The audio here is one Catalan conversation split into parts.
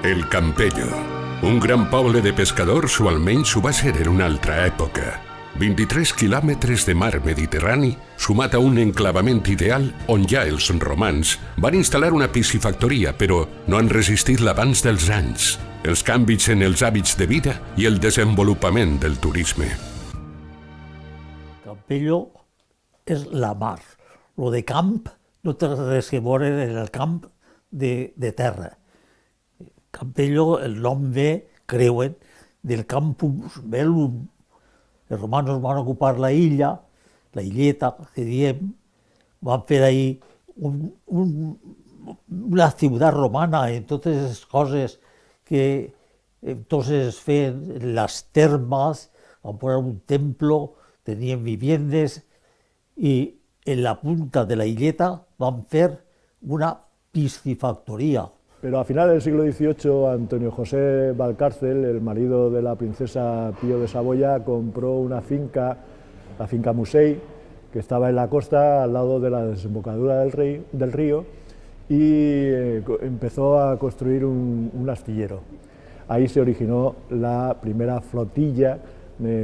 El Campello, un gran poble de pescadors, o almenys ho va ser en una altra època. 23 quilòmetres de mar Mediterrani, sumat a un enclavament ideal on ja els romans van instal·lar una piscifactoria, però no han resistit l'avanç dels anys, els canvis en els hàbits de vida i el desenvolupament del turisme. Campello és la mar. Lo de camp no té res a veure en el camp de terra. Campello, el nom ve, creuen, del campus bellum. Els romanos van ocupar la illeta, que diem, van fer ahí una ciutat romana en totes les coses que entonces feien les termes, van posar un templo, tenien viviendes i en la punta de la illeta van fer una piscifactoría. Pero a finales del siglo XVIII, Antonio José Valcárcel, el marido de la princesa Pío de Saboya, compró una finca, la finca Musei, que estaba en la costa, al lado de la desembocadura del río, y empezó a construir un astillero. Ahí se originó la primera flotilla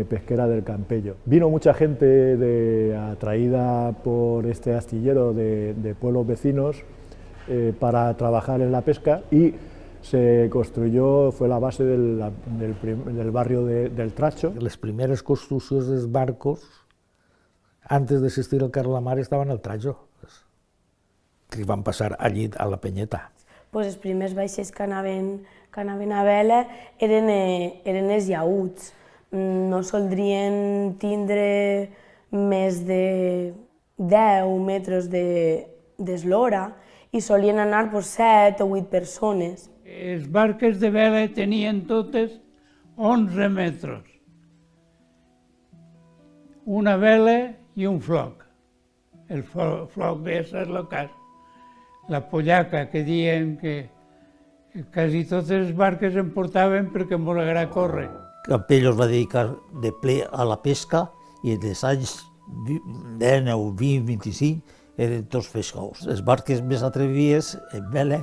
pesquera del Campello. Vino mucha gente atraída por este astillero de pueblos vecinos, para trabajar en la pesca, y se construyó, fue la base del barrio del Tracho. Les primeres construccions dels barcos, antes d'existir el Carlamar, estaven al Tracho, que van passar allí a la Penyeta. Pues els primers vaixells que anaven a vela eren els llaüts. No soldrien tindre més de 10 metres d'eslora, i solien anar per 7 o 8 persones. Les barques de vela tenien totes 11 metres. Una vela i un floc. El floc ve a ser l'ocàs. La pollaca, que diem que quasi totes les barques en portaven perquè m'ho agrada córrer. Campello es va dedicar de ple a la pesca i en els anys 10 o 20, 25, eren tots pescadors. Les barques més atrevides, en vela,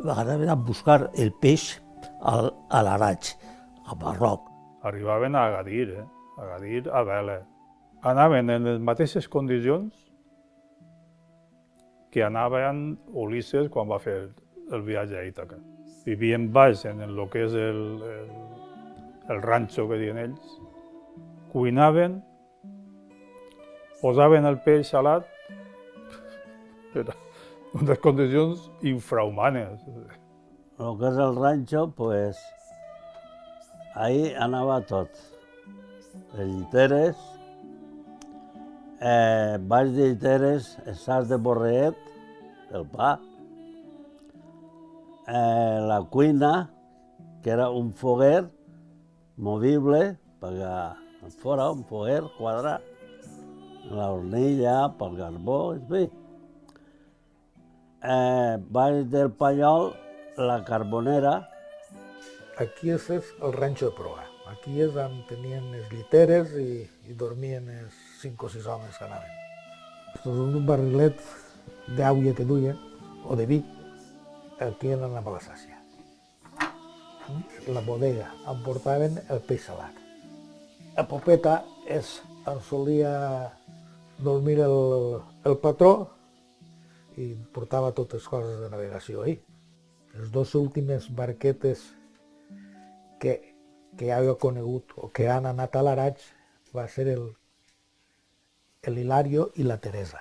anaven a buscar el peix a l'Araig, a Marroc. Arribaven a Agadir, a vela. Anaven en les mateixes condicions que anaven Ulisses quan va fer el viatge a Ítaca. Vivien baix en el que és el ranxo que diuen ells, cuinaven, posaven el peix salat, unes condicions infrahumanes. El que és el ranxo, pues, ahí anava tot. Les lliteres, baix de lliteres, els sacs de borreet, el pa, la cuina, que era un foguer movible, perquè fora un foguer quadrat, la hornilla, pel carbó, en fi. Baix del panyol, la carbonera. Aquí és el ranxo de proa. Aquí és on tenien les lliteres i dormien els 5 o 6 homes que anaven. Tot un barrilet d'aigua que duien, o de vi, aquí anaven a la sàcia. La bodega en portaven el peix salat. A Popeta és on solia dormir el patró i portava totes les coses de navegació ahí. Les dues últimes barquetes que ja he conegut o que han anat a l'Araig va ser el Hilario i la Teresa.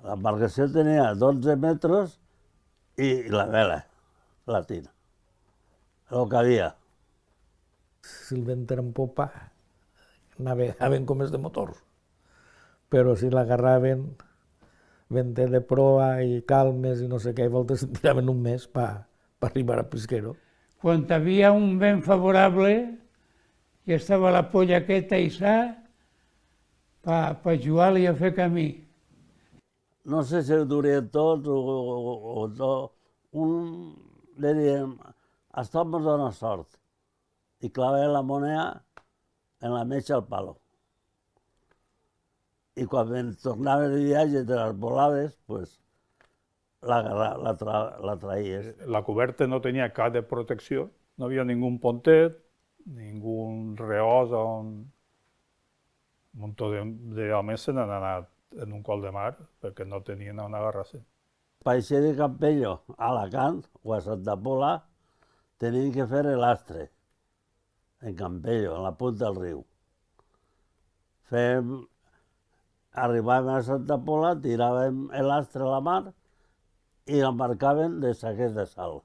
L'embarcació tenia 12 metres i la vela, la tina. El que havia. Si el vent era en popa, anaven com els de motors. Però si l'agarraven venter de proa i calmes i no sé què, i voltes tiraven un mes per arribar a Pisquero. Quan hi havia un vent favorable i estava la polla aquesta hissà per jugar-li a fer camí. No sé si ho durien tots o no. Le diem, esto ens dona sort. I clavaven la moneda en la metxa al palo. I quan tornaven de viatge de les volades, pues, la traïes. La coberta no tenia cap de protecció, no havia ningú pontet, ningú reós on un munt d'homes se n'han anat en un col de mar perquè no tenien on agarrar-se. Per eixir de Campello a Alacant o a Santa Pola tenien que fer l'astre en Campello, en la punta del riu. Arribàvem a Santa Pola, tiràvem l'astre a la mar i l'embarcaven de saquers de sal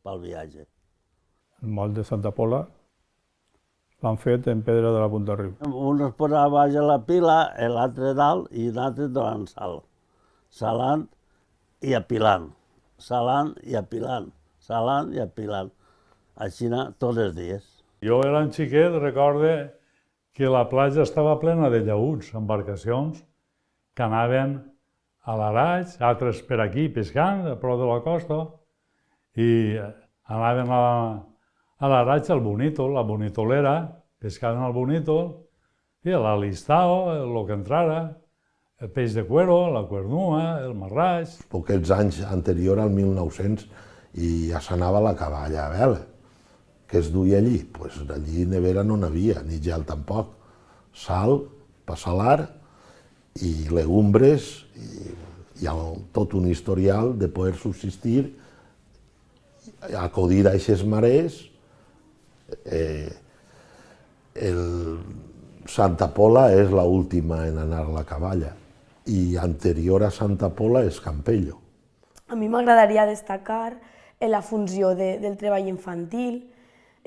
pel viatge. El moll de Santa Pola l'han fet en pedra de la punta del riu. Un es posava baix a la pila, l'altre dalt i l'altre donant sal. Salant i apilant. Salant i apilant. Salant i apilant. Així tots els dies. Jo era un xiquet, recorde que la platja estava plena de llaüts, embarcacions, que anaven a l'Araig, altres per aquí pescant, a prop de la costa, i anaven a l'Araig al Bonito, la bonitolera, pescaven al Bonito, i l'alistao, el que entrara, el peix de cuero, la cuernua, el marraig. Poquets anys anterior al 1900 i ja s'anava a la caballa a vela. Què es duia allí? Pues allí nevera no n'havia, ni gel tampoc. Sal, pa salar i legumbres, i hi ha tot un historial de poder subsistir, acudir a aquestes marees. Santa Pola és l'última en anar a la caballa i anterior a Santa Pola és Campello. A mi m'agradaria destacar la funció del treball infantil.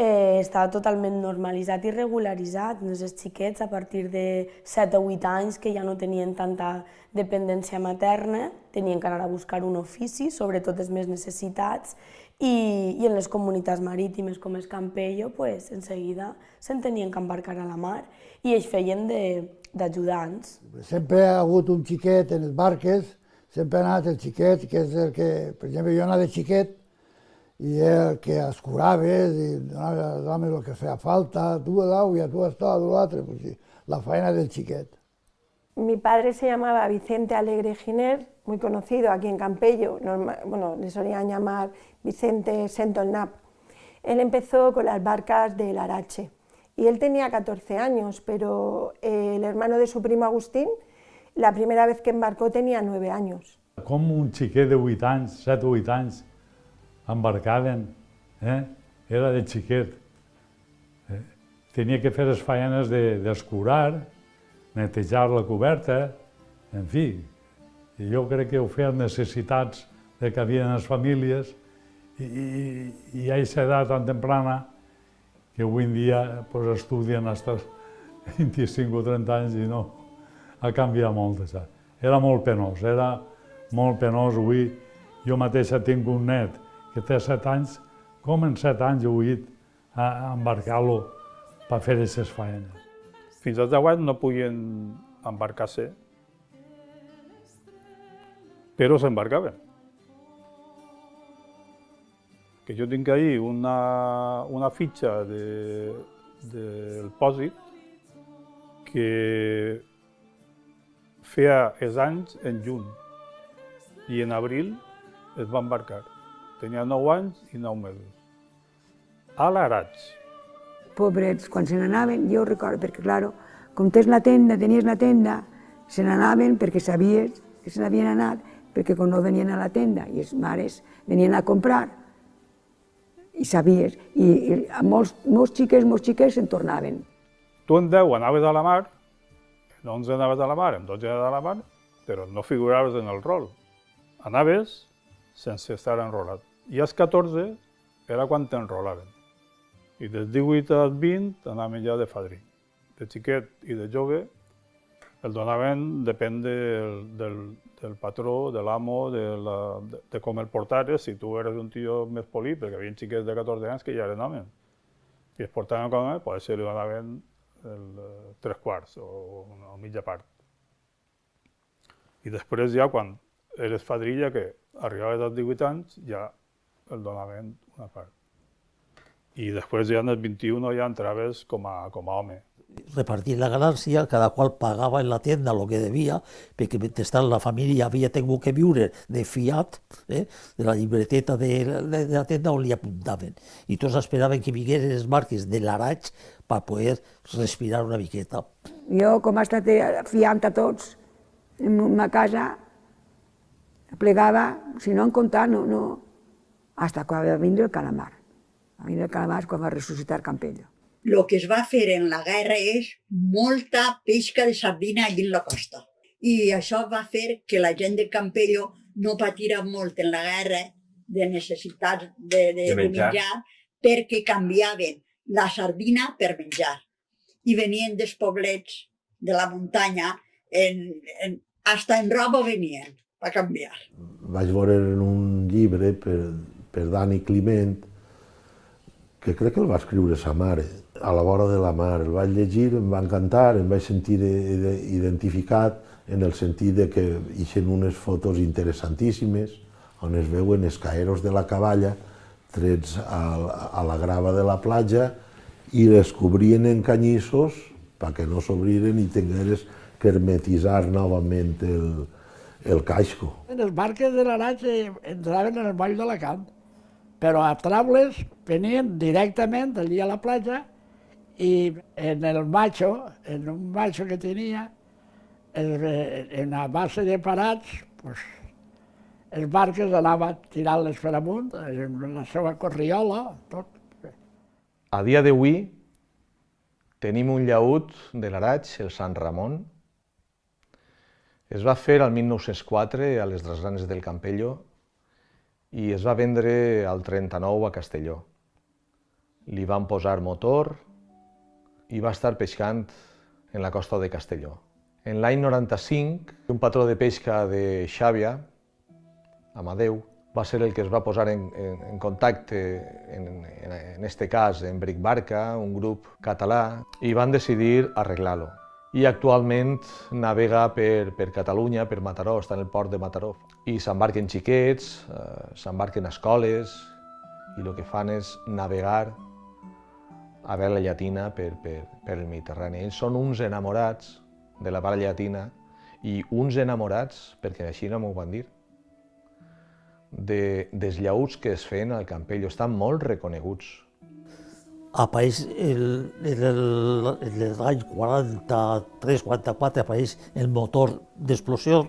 Estava totalment normalitzat i regularitzat. Els xiquets, a partir de 7 o 8 anys, que ja no tenien tanta dependència materna, tenien que anar a buscar un ofici, sobretot els més necessitats, i en les comunitats marítimes com és Campello, en seguida se'n tenien que embarcar a la mar i ells feien d'ajudants. Sempre ha hagut un xiquet en les barques, sempre ha anat el xiquet, que és el que, per exemple, jo anava de xiquet, i el que escurava, i donava als homes el que feia falta, tu l'auia, tu esto, tu l'altre, pues, la faena del chiquet. Mi padre se llamaba Vicente Alegre Giner, muy conocido aquí en Campello, bueno, le solían llamar Vicente Sentolnap. Él empezó con las barcas del Arache y él tenía 14 años, pero el hermano de su primo Agustín, la primera vez que embarcó tenía 9 años. Com un xiquet de 8 anys, 7 o 8 anys, embarcaven, era de xiquet. Tenia que fer les faenes d'escurar, netejar la coberta, en fi. I jo crec que ho feien necessitats que hi havia en les famílies i a aquesta edat tan temprana que avui en dia estudien fins als 25 o 30 anys i no, ha canviat molt això. Era molt penós, avui jo mateixa tinc un net que té 7 anys, com en 7 anys o 8 a embarcar-lo per fer aquestes faenes. Fins als 10 anys no podien embarcar-se, però s'embarcaven. Que jo tinc ahir una fitxa del pòsit que feia els anys en juny i en abril es va embarcar. Tenia 9 anys i 9 mesos. A l'Araig. Pobrets, quan se n'anaven, jo ho recordo, perquè, clar, com tenies la tenda, se n'anaven perquè sabies que se n'havien anat, perquè quan no venien a la tenda i les mares venien a comprar, i sabies, i molts xiquets se'n tornaven. Tu en 10 anaves a la mar, en 11 anaves a la mar, en 12 anaves a la mar, però no figuraves en el rol. Anaves sense estar enrolat. I als 14 era quan t'enrolaven. I dels 18 als 20 anaven ja de fadrí. De xiquet i de jove el donaven, depèn del patró, de l'amo, de com el portares. Si tu eres un tio més polit, perquè hi havia xiquets de 14 anys que ja eren homes, i es portaven com a home, potser li donaven el 3/4 o mitja part. I després ja, quan eres fadrilla, que arribaves als 18 anys, ja el donaven una part. I després ja en els 21 ja entraves com a home. repartir la ganancia, cada cual pagaba en la tienda lo que debía, porque mentrestant la família havia tingut que viure de fiat, de la llibreteta de la tienda on li apuntaven. I tots esperaven que vinguessin els marques de l'Araig per poder respirar una miqueta. Jo, com he estat fiant a tots, en una casa, plegava, si no en comptar, no, hasta quan va vindre el calamar. Va vindre el calamar quan va ressuscitar Campello. Lo que es va fer en la guerra és molta pesca de sardina allí en la costa. I això va fer que la gent de Campello no patira molt en la guerra de necessitats de menjar, perquè canviaven la sardina per menjar. I venien dels poblets de la muntanya, hasta en roba venien a canviar. Vaig veure en un llibre per Dani Climent, que crec que el va escriure sa mare, a la vora de la mar. El vaig llegir, em va encantar, em vaig sentir identificat en el sentit de que ixen unes fotos interessantíssimes on es veuen els caeros de la caballa trets a la grava de la platja i les cobrien en canyissos perquè no s'obriren i tingueres que hermetitzar novament el casco. Les barques de l'Araig entraven en el moll de l'Alacant, però a traules venien directament allí a la platja i en un macho que tenia, en una base de parats, les barques anaven tirant-les per amunt, en la seva corriola, tot. A dia d'avui tenim un llaüt de l'Araig, el Sant Ramon. Es va fer al 1904 a les Drassanes del Campello i es va vendre al 39 a Castelló. Li van posar motor i va estar pescant en la costa de Castelló. En l'any 95, un patró de pesca de Xàbia, Amadeu, va ser el que es va posar en contacte, en este cas, en Bric Barca, un grup català, i van decidir arreglar-lo. I actualment navega per Catalunya, per Mataró, està en el port de Mataró. I s'embarquen xiquets, s'embarquen escoles, i el que fan és navegar a vela llatina per el Mediterrani. Ells són uns enamorats de la vela llatina i uns enamorats, perquè així no m'ho van dir, dels llaüts que es feien al Campello. Estan molt reconeguts. Apareix en l'any 43-44 apareix el motor d'explosió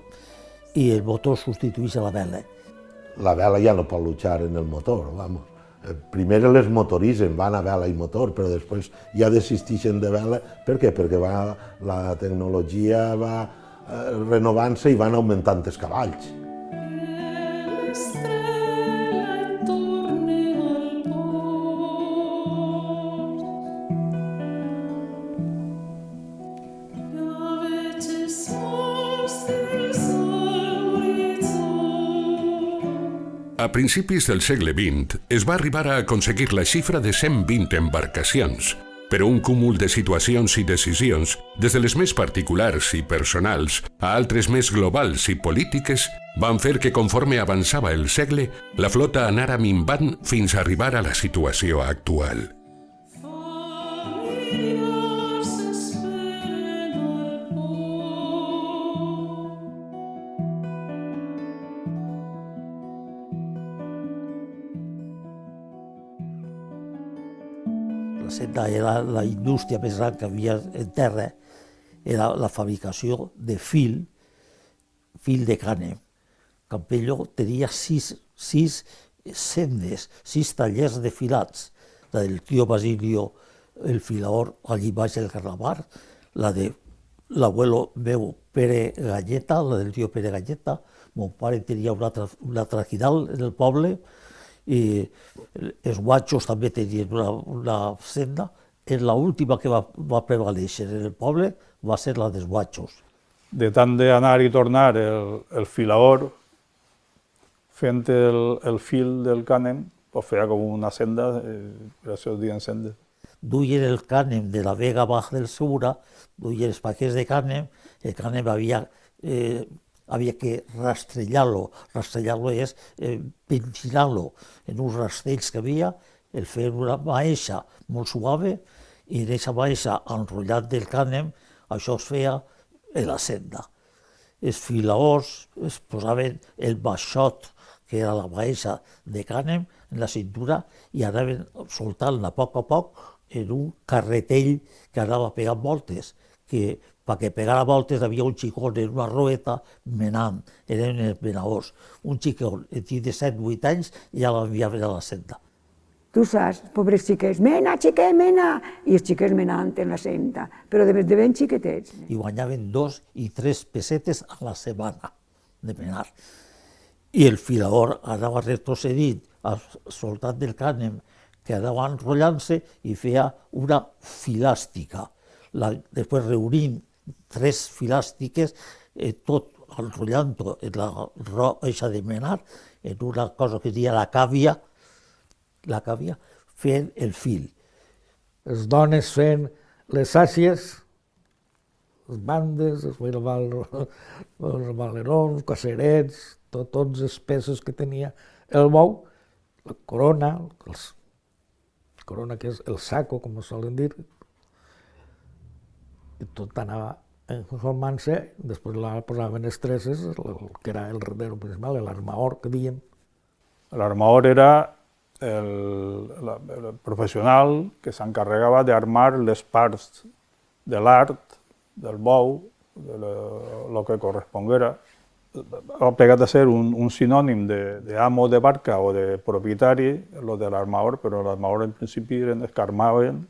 i el motor substitueix a la vela. La vela ja no pot luchar en el motor, vamos. Primer les motoritzen, van a vela i motor, però després ja desisteixen de vela. Per què? Perquè la tecnologia va renovant-se i van augmentant els cavalls. A principis del segle XX es va arribar a aconseguir la xifra de 120 embarcacions, però un cúmul de situacions i decisions, des de les més particulars i personals a altres més globals i polítiques, van fer que conforme avançava el segle, la flota anara minvant fins a arribar a la situació actual. La senda era la indústria més gran que havia en terra, era la fabricació de fil de cànem. Campello tenia sis sendes, 6 tallers de filats. La del tio Basilio, el filador, allí baix del Carnamar, la de l'abuelo meu, Pere Galleta, la del tio Pere Galleta. Mon pare tenia una traquinal en el poble, i els guatxos també tenien una senda. L'última que va prevaléixer en el poble va ser la dels guatxos. De tant d'anar i tornar el filador fent el fil del cànem, pues feia com una senda, per això es diuen sendes. Duien el cànem de la Vega Baja del Segura, duien els paquets de cànem, el cànem havia que rastrellar-lo. Rastrellar-lo és pentinant-lo en uns rastrells que havia, el feien una maeixa molt suave i en aquesta baixa, enrotllat del cànem, això es feia en la senda. Els filaors es posaven el baixot, que era la baixa de cànem, en la cintura, i anaven soltant-la a poc en un carretell que anava pegant voltes, que perquè pegara voltes havia un xicón en una roeta menant, eren els menaors. Un xicón de 7-8 anys ja l'enviaven a la senda. Tu saps, pobres xiquets, mena, xiquet, mena! I els xiquets menant en la senda, però de ben xiquetets. I guanyaven 2 i 3 pessetes a la setmana de menar. I el filador anava retrocedint al soldat del cànem, que anava enrotllant-se i feia una filàstica. Després reunint 3 filàstiques, tot enrotllant-ho en la roja de menar, en una cosa que es deia la càvia, fent el fil. Les dones fent les sàcies, les bandes, els valerons, cacerets, tots els peces que tenia el bou, la corona, que és el saco, com es solen dir, i tot anava formant-se, després la posaven les tresses, que era el redero principal, l'armaor, que diem. L'armaor era el professional que s'encarregava d'armar les parts de l'art, del bou, de lo que corresponguera. Ha pegat a ser un sinònim d'amo de barca o de propietari, lo de l'armaor, però l'armaor en principi eren els que armaven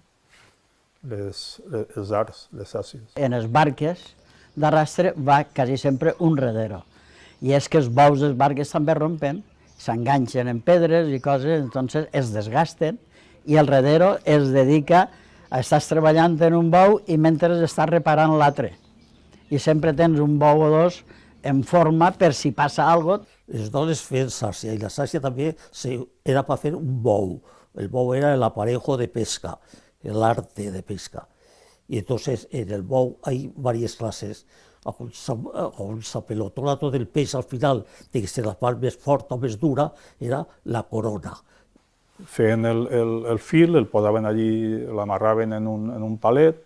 els arts, les sàcies. En les barques d'arrastre va quasi sempre un redero, i és que els bous de les barques també rompen, s'enganxen en pedres i coses, entonces es desgasten, i el redero es dedica a estar treballant en un bou i mentre estàs reparant l'altre. I sempre tens un bou o dos en forma per si passa alguna cosa. Les dones feien sàcia, i la sàcia també era per fer un bou. El bou era l'aparejo de pesca, l'arte de pesca. Y entonces en el bou hay varias clases. On s'apelotona tot el peix al final, de que ser la part més forta o més dura, era la corona. Feien el fil, el posaven allí, l'amarraven en un palet,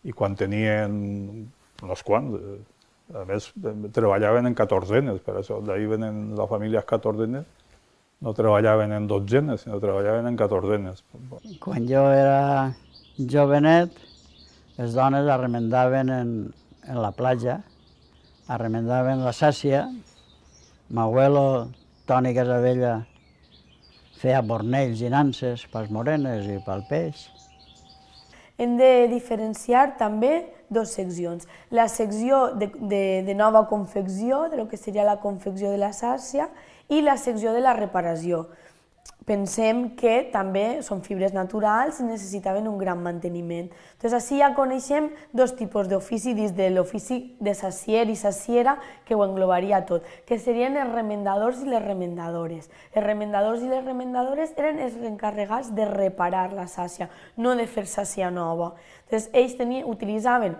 i quan tenien uns quants, a més treballaven en 14enes, per això d'ahir venen les famílies 14enes, no treballaven en 12enes, sinó treballaven en 14enes. Quan jo era jovenet, les dones arremendaven en la platja, arremendaven la sàcia, m'abuelo Toni Casabella feia bornells i nanses pels morenes i pel peix. Hem de diferenciar també dues seccions. La secció de nova confecció, de lo que seria la confecció de la sàcia, i la secció de la reparació. Pensem que també són fibres naturals i necessitaven un gran manteniment. Doncs així ja coneixem dos tipus d'ofici dins de l'ofici de sacier i saciera, que ho englobaria tot, que serien els remendadors i les remendadores. Els remendadors i les remendadores eren els encarregats de reparar la sàcia, no de fer sàcia nova. Doncs ells utilitzaven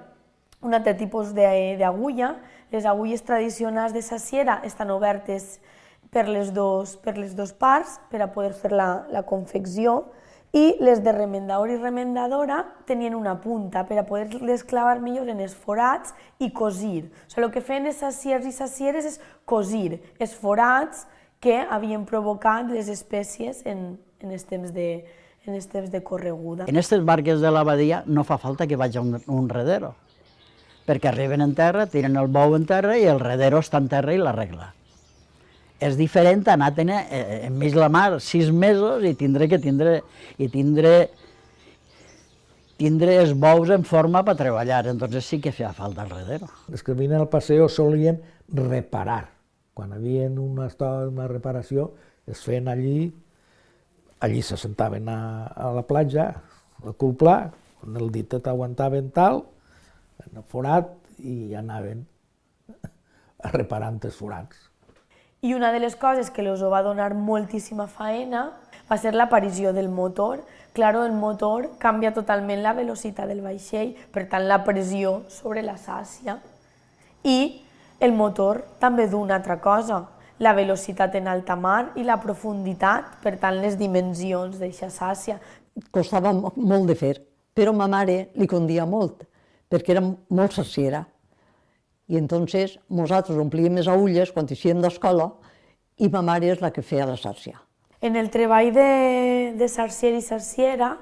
un altre tipus d'agulla. Les agulles tradicionals de saciera estan obertes per les dues parts per a poder fer la confecció, i les de remendador i remendadora tenien una punta per a poder-les clavar millor en els forats i cosir. O sigui, el que feien els saciers i sacieres és cosir els forats que havien provocat les espècies en els temps de correguda. En aquestes barques de la badia no fa falta que vagi un redero, perquè arriben en terra, tiren el bou en terra i el redero està en terra i l'arregla. És diferent anar a tenir enmig la mar 6 mesos i tindre els bous en forma per treballar, entonces sí que feia falta el redero. Els que venien al paseo solien reparar. Quan hi havia una reparació, es feien allí se sentaven a la platja, a coplar, on el ditet aguantaven tal, en el forat, i anaven reparant els forats. I una de les coses que els va donar moltíssima faena va ser l'aparició del motor. Claro, el motor canvia totalment la velocitat del vaixell, per tant la pressió sobre la sàcia. I el motor també du una altra cosa, la velocitat en alta mar i la profunditat, per tant les dimensions d'aquesta sàcia. Costava molt de fer, però ma mare li condia molt, perquè era molt sarciera. I entonces nosaltres omplíem les agulles quan eixíem d'escola i ma mare és la que feia la sàrcia. En el treball de sarcier i sarciera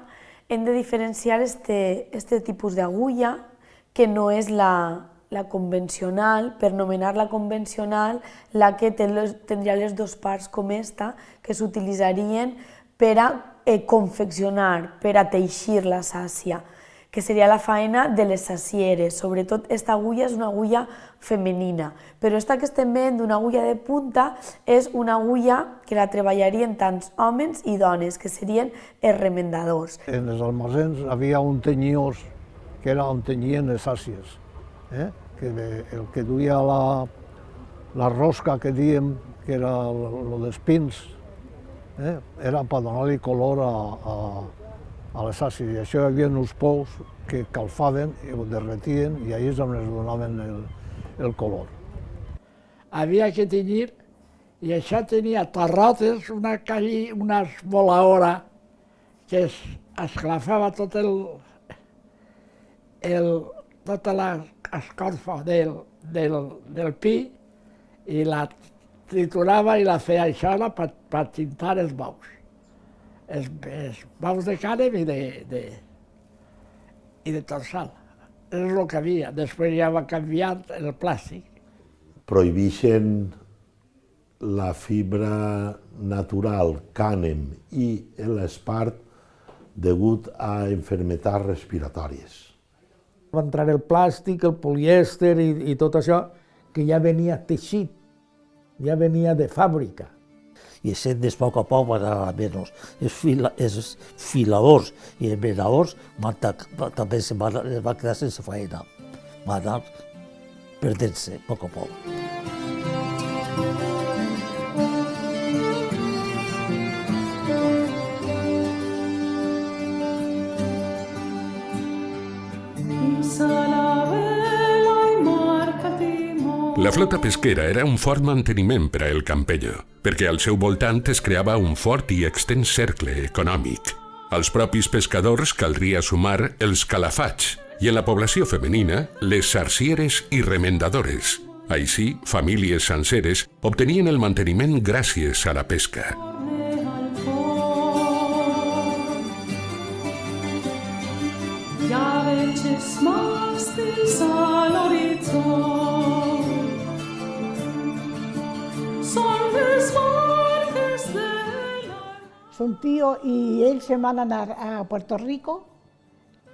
hem de diferenciar este tipus d'agulla, que no és la convencional, per nomenar la convencional, la que tindria les dues parts com esta, que s'utilitzarien per a confeccionar, per a teixir la sàcia, que seria la faena de les sacieres. Sobretot, aquesta agulla és una agulla femenina, però esta que estem veient d'una agulla de punta és una agulla que la treballarien tant homes i dones, que serien els remendadors. En els almacens havia un tenyidor, que era on tenyien les sàcies, que el que duia la rosca que diem, que era el dels pins, era per donar-li color a les sàcies. I això hi havia uns pous que calfaven i ho derretien i ahir és on es donaven el color. Havia que tenyir i això tenia tarrotes, una volaora que esclafava tota l'escorfa del pi i la triturava i la feia això per tintar els bous. Els bous de cànem i de torsal. És el que havia. Després ja va canviar el plàstic. Prohibeixen la fibra natural, cànem i l'espart degut a enfermetats respiratòries. Va entrar el plàstic, el polièster i tot això, que ja venia teixit, ja venia de fàbrica. I essent a poc van anar menys. Els filadors i els venedors també van quedar sense feina. Van anar perdent-se a poc. La flota pesquera era un fort manteniment per a El Campello, perquè al seu voltant es creava un fort i extens cercle econòmic. Als propis pescadors caldria sumar els calafats i en la població femenina les sarcieres i remendadores. Així, famílies senceres obtenien el manteniment gràcies a la pesca. Son tío i ell se van anar a Puerto Rico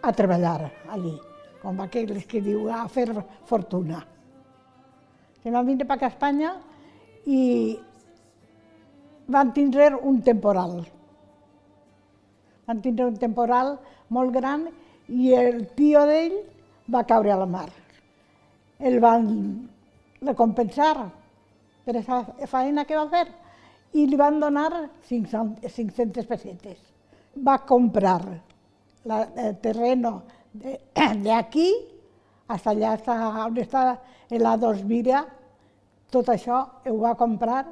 a treballar allí, com aquells que diu a fer fortuna. Se van vindre per a Espanya i van tindre un temporal. Van tindre un temporal molt gran i el tio d'ell va caure a la mar. El van recompensar per aquesta feina que va fer i li van donar 500 pessetes. Va comprar el terreno de aquí hasta allà on està la Dosmira, tot això ho va comprar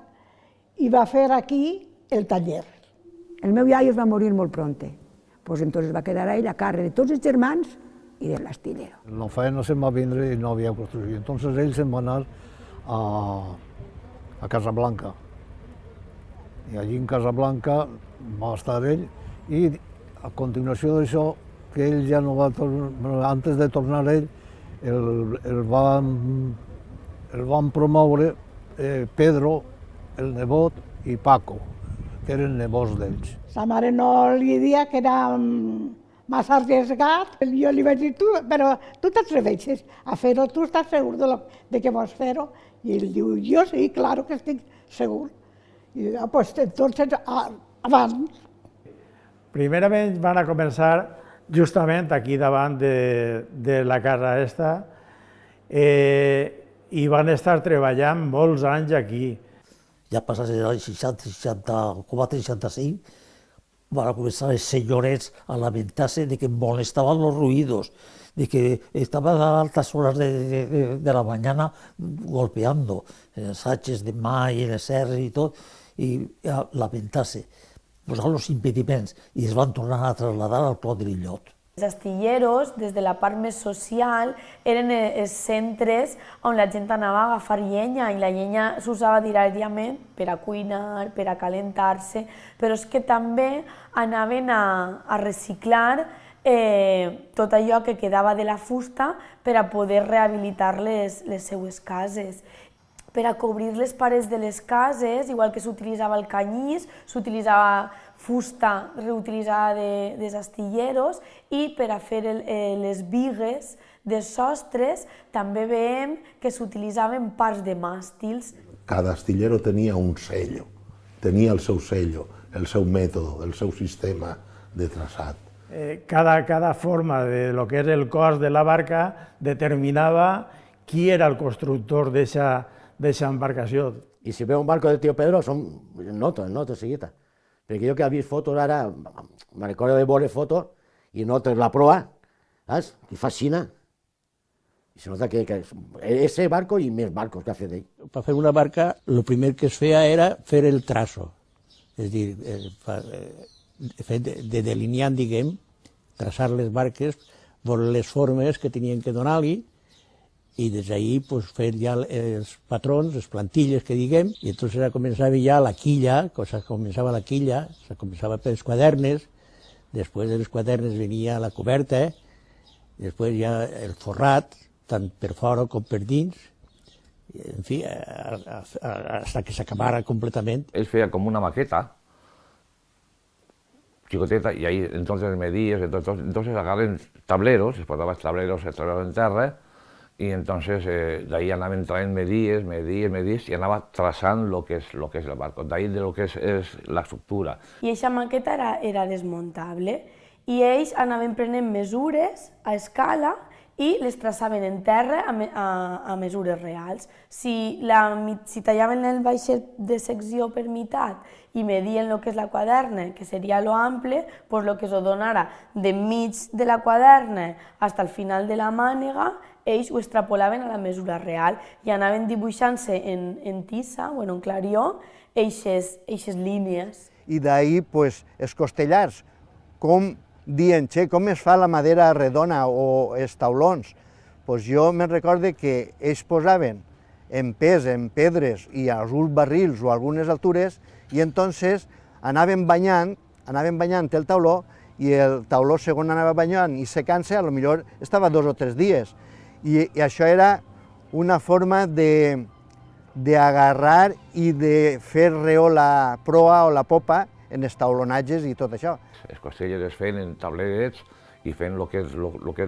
i va fer aquí el taller. El meu iaio es va morir molt pronte, pues entonces va quedar ell a càrrec de tots els germans i de l'astillero. La feina se'n va vindre i no havia construït. Entonces ell se'n va anar a Casablanca. I allí en Casablanca va estar ell i a continuació d'això, que ell ja no va tornar, antes de tornar ell, el van promoure Pedro, el nebot, i Paco, que eren nebots d'ells. Sa mare no li dia que era massa arriesgat. Jo li vaig dir, però tu t'atreveixes a fer-ho, tu estàs segur de que vols fer-ho? I ell diu, jo sí, claro que estic segur. I doncs, entonces, abans. Primerament van a començar justament aquí davant de la casa esta i van estar treballant molts anys aquí. Ja passats els anys 60, 64, 65, van començar els senyorets a lamentar-se de que molestaven los ruidos, de que estaban a altas horas de la mañana golpeando els haches de mà i les serres i tot, i a lamentar-se, posar els impediments, i es van tornar a trasladar al Clot de l'Illot. Els astilleros, des de la part més social, eren els centres on la gent anava a agafar llenya i la llenya s'usava diàriament per a cuinar, per a calentar-se, però és que també anaven a reciclar tot allò que quedava de la fusta per a poder rehabilitar les seues cases. Per a cobrir les parets de les cases, igual que s'utilitzava el canyís, s'utilitzava fusta reutilitzada dels astilleros i per a fer les bigues de sostres també veiem que s'utilitzaven parts de màstils. Cada astillero tenia un sello, tenia el seu sello, el seu mètode, el seu sistema de traçat. Cada forma de lo que es el cos de la barca determinava qui era el constructor d'aquesta embarcació. I si veu un barco del tio Pedro, noto seguida. Perquè jo que he vist fotos ara, me recordo de veure fotos i noto la proa, saps? I fascina. I se nota que ese barco i més barcos que ha fet ell. Per fer una barca, el primer que es feia era fer el traço. És a dir, de delineant, diguem, traçar les barques, veure les formes que tenien que donar-li, i des d'ahir fer ja els patrons, les plantilles que diguem, i entonces començava ja la quilla, se començava per les quadernes, després de les quadernes venia la coberta, després ja el forrat, tant per fora com per dins, en fi, hasta que s'acabara completament. Él feia com una maqueta, chicoteta, y ahí entonces medías, entonces agarren tableros, se posaven tableros en terra, i entonces de ahí anaven traient medies, i anava traçant lo que és el barco, d'ahí de lo que és l'estructura. I aquesta maqueta era desmuntable, i ells anaven prenent mesures a escala i les traçaven en terra a mesures reals. Si tallaven el vaixell de secció per meitat i medien el que és la quaderna, que seria lo ample, doncs el que es donara de mig de la quaderna fins al final de la mànega, ells ho extrapolaven a la mesura real i anaven dibuixant-se en tissa o en un clarió eixes línies. I d'ahir, els costellars, com dient, com es fa la madera redona o els taulons? Jo me'n recorde que ells posaven en pes, en pedres i alguns barrils o algunes altures i entonces anaven banyant el tauló i el tauló segons anava banyant i secant-se, potser estava 2 o 3 dies. I això era una forma d'agarrar i de fer reor la proa o la popa en els taulonatges i tot això. Les costelles es feien en tablerets i feien el que és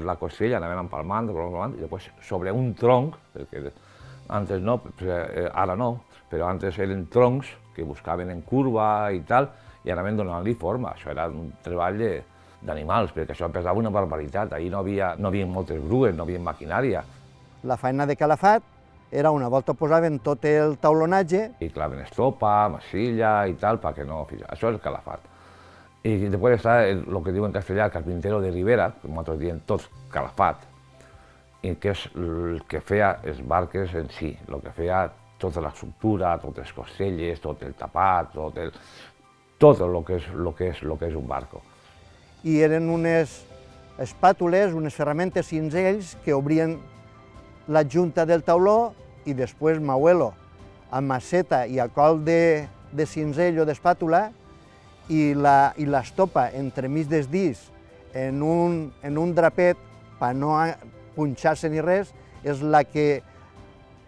la costella, anaven empalmant, i després sobre un tronc, perquè antes no, ara no, però antes eren troncs que buscaven en curva i tal, i anaven donant-li forma. Això era un treball d'animals, perquè això pesava una barbaritat. Ahir no havia moltes grues, no havia maquinària. La feina de calafat era una volta posaven tot el taulonatge. I claven estopa, massilla i tal, perquè no... Això és el calafat. I després està el que diu en castellà, el carpintero de Ribera, que nosaltres diem tots calafat, i que és el que feia les barques en si, el que feia tota l'estructura, totes les costelles, tot el tapat, tot el que és un barco. I eren unes espàtules, unes ferramentes cinzells que obrien la junta del tauló i després mauelo amb maceta i a col de cinzell o d'espàtula i l'estopa entremig dels dits en un drapet per no punxar-se ni res, és la que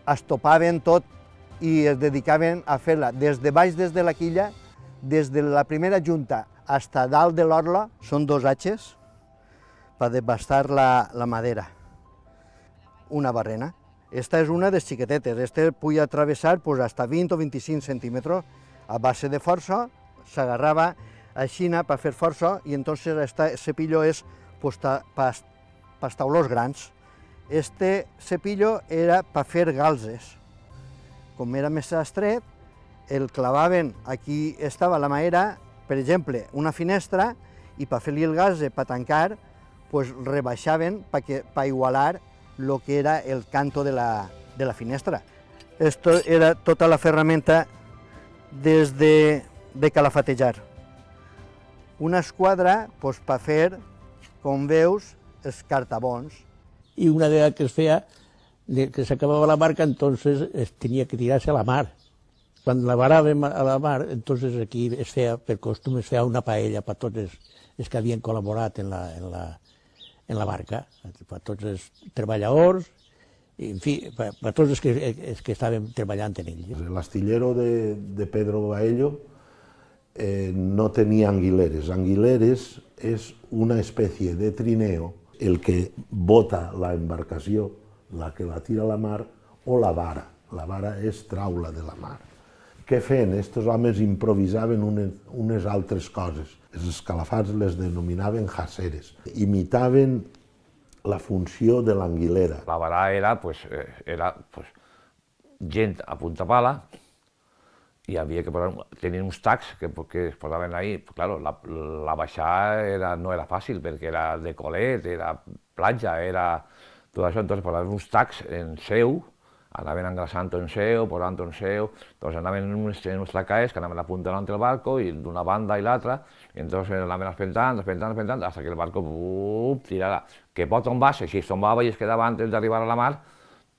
estopaven tot i es dedicaven a fer-la des de baix, des de la quilla, des de la primera junta fins a dalt de l'orla, són 2 atxes per desbastar la madera. Una barrena. Esta és una de les xiquetetes, esta podia travessar fins a 20 o 25 centímetres a base de força, s'agarrava així per fer força i entonces este cepillo és per taulons grans. Este cepillo era per fer galzes. Com era més estret, el clavaven, aquí estava la maera, per exemple, una finestra, i per fer-li el galze, per tancar, rebaixaven per igualar el que era el canto de la finestra. Esto era tota la ferramenta des de calafatejar. Una esquadra per fer com veus, els cartabons. Y una vez que que se acababa la barca, entonces tenía que tirarse a la mar. Cuando la varàvem a la mar, entonces aquí es feia, per costum, es feia una paella per tots els que havien col·laborat en la barca, per tots els treballadors, en fi, per tots els que estàvem treballant en ell. El astillero de Pedro Baello no tenía anguileres. Anguileres es una especie de trineo, el que bota la embarcació, la que la tira a la mar, o la vara. La vara és traula de la mar. Què feien? Estos homes improvisaven unes altres coses. Els escalafats les denominaven jaceres. Imitaven la funció de l'anguilera. La vara era gent a punta pala i havia que posar, tenien uns tacs que es posaven ahí. Claro, la baixada no era fàcil perquè era de colet, era platja, era tot això. Entonces posaven uns tacs en seu, anaven engraçant en seu, posant en seu, doncs anaven en uns tacaes que anaven apuntant el barco i d'una banda i l'altra, i entonces anaven espentant, fins que el barco tirara. Que pot tombar, si es tombava i es quedava antes d'arribar a la mar,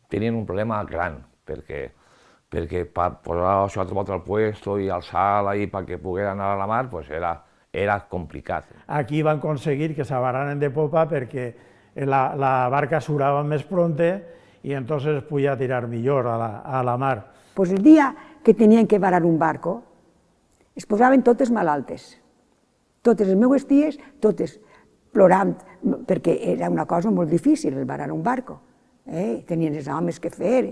tenien un problema gran, perquè per posar això altre volta al puesto i alçar-la i perquè pogués anar a la mar, pues era complicat. Aquí van aconseguir que s'avararen de popa perquè la barca surava més pronte y entonces podía tirar millor a la mar. Pues el dia que tenien que varar un barco, es posaven totes malaltes. Totes les meues ties, totes plorant, perquè era una cosa molt difícil, el varar un barco. Tenien els homes que fer,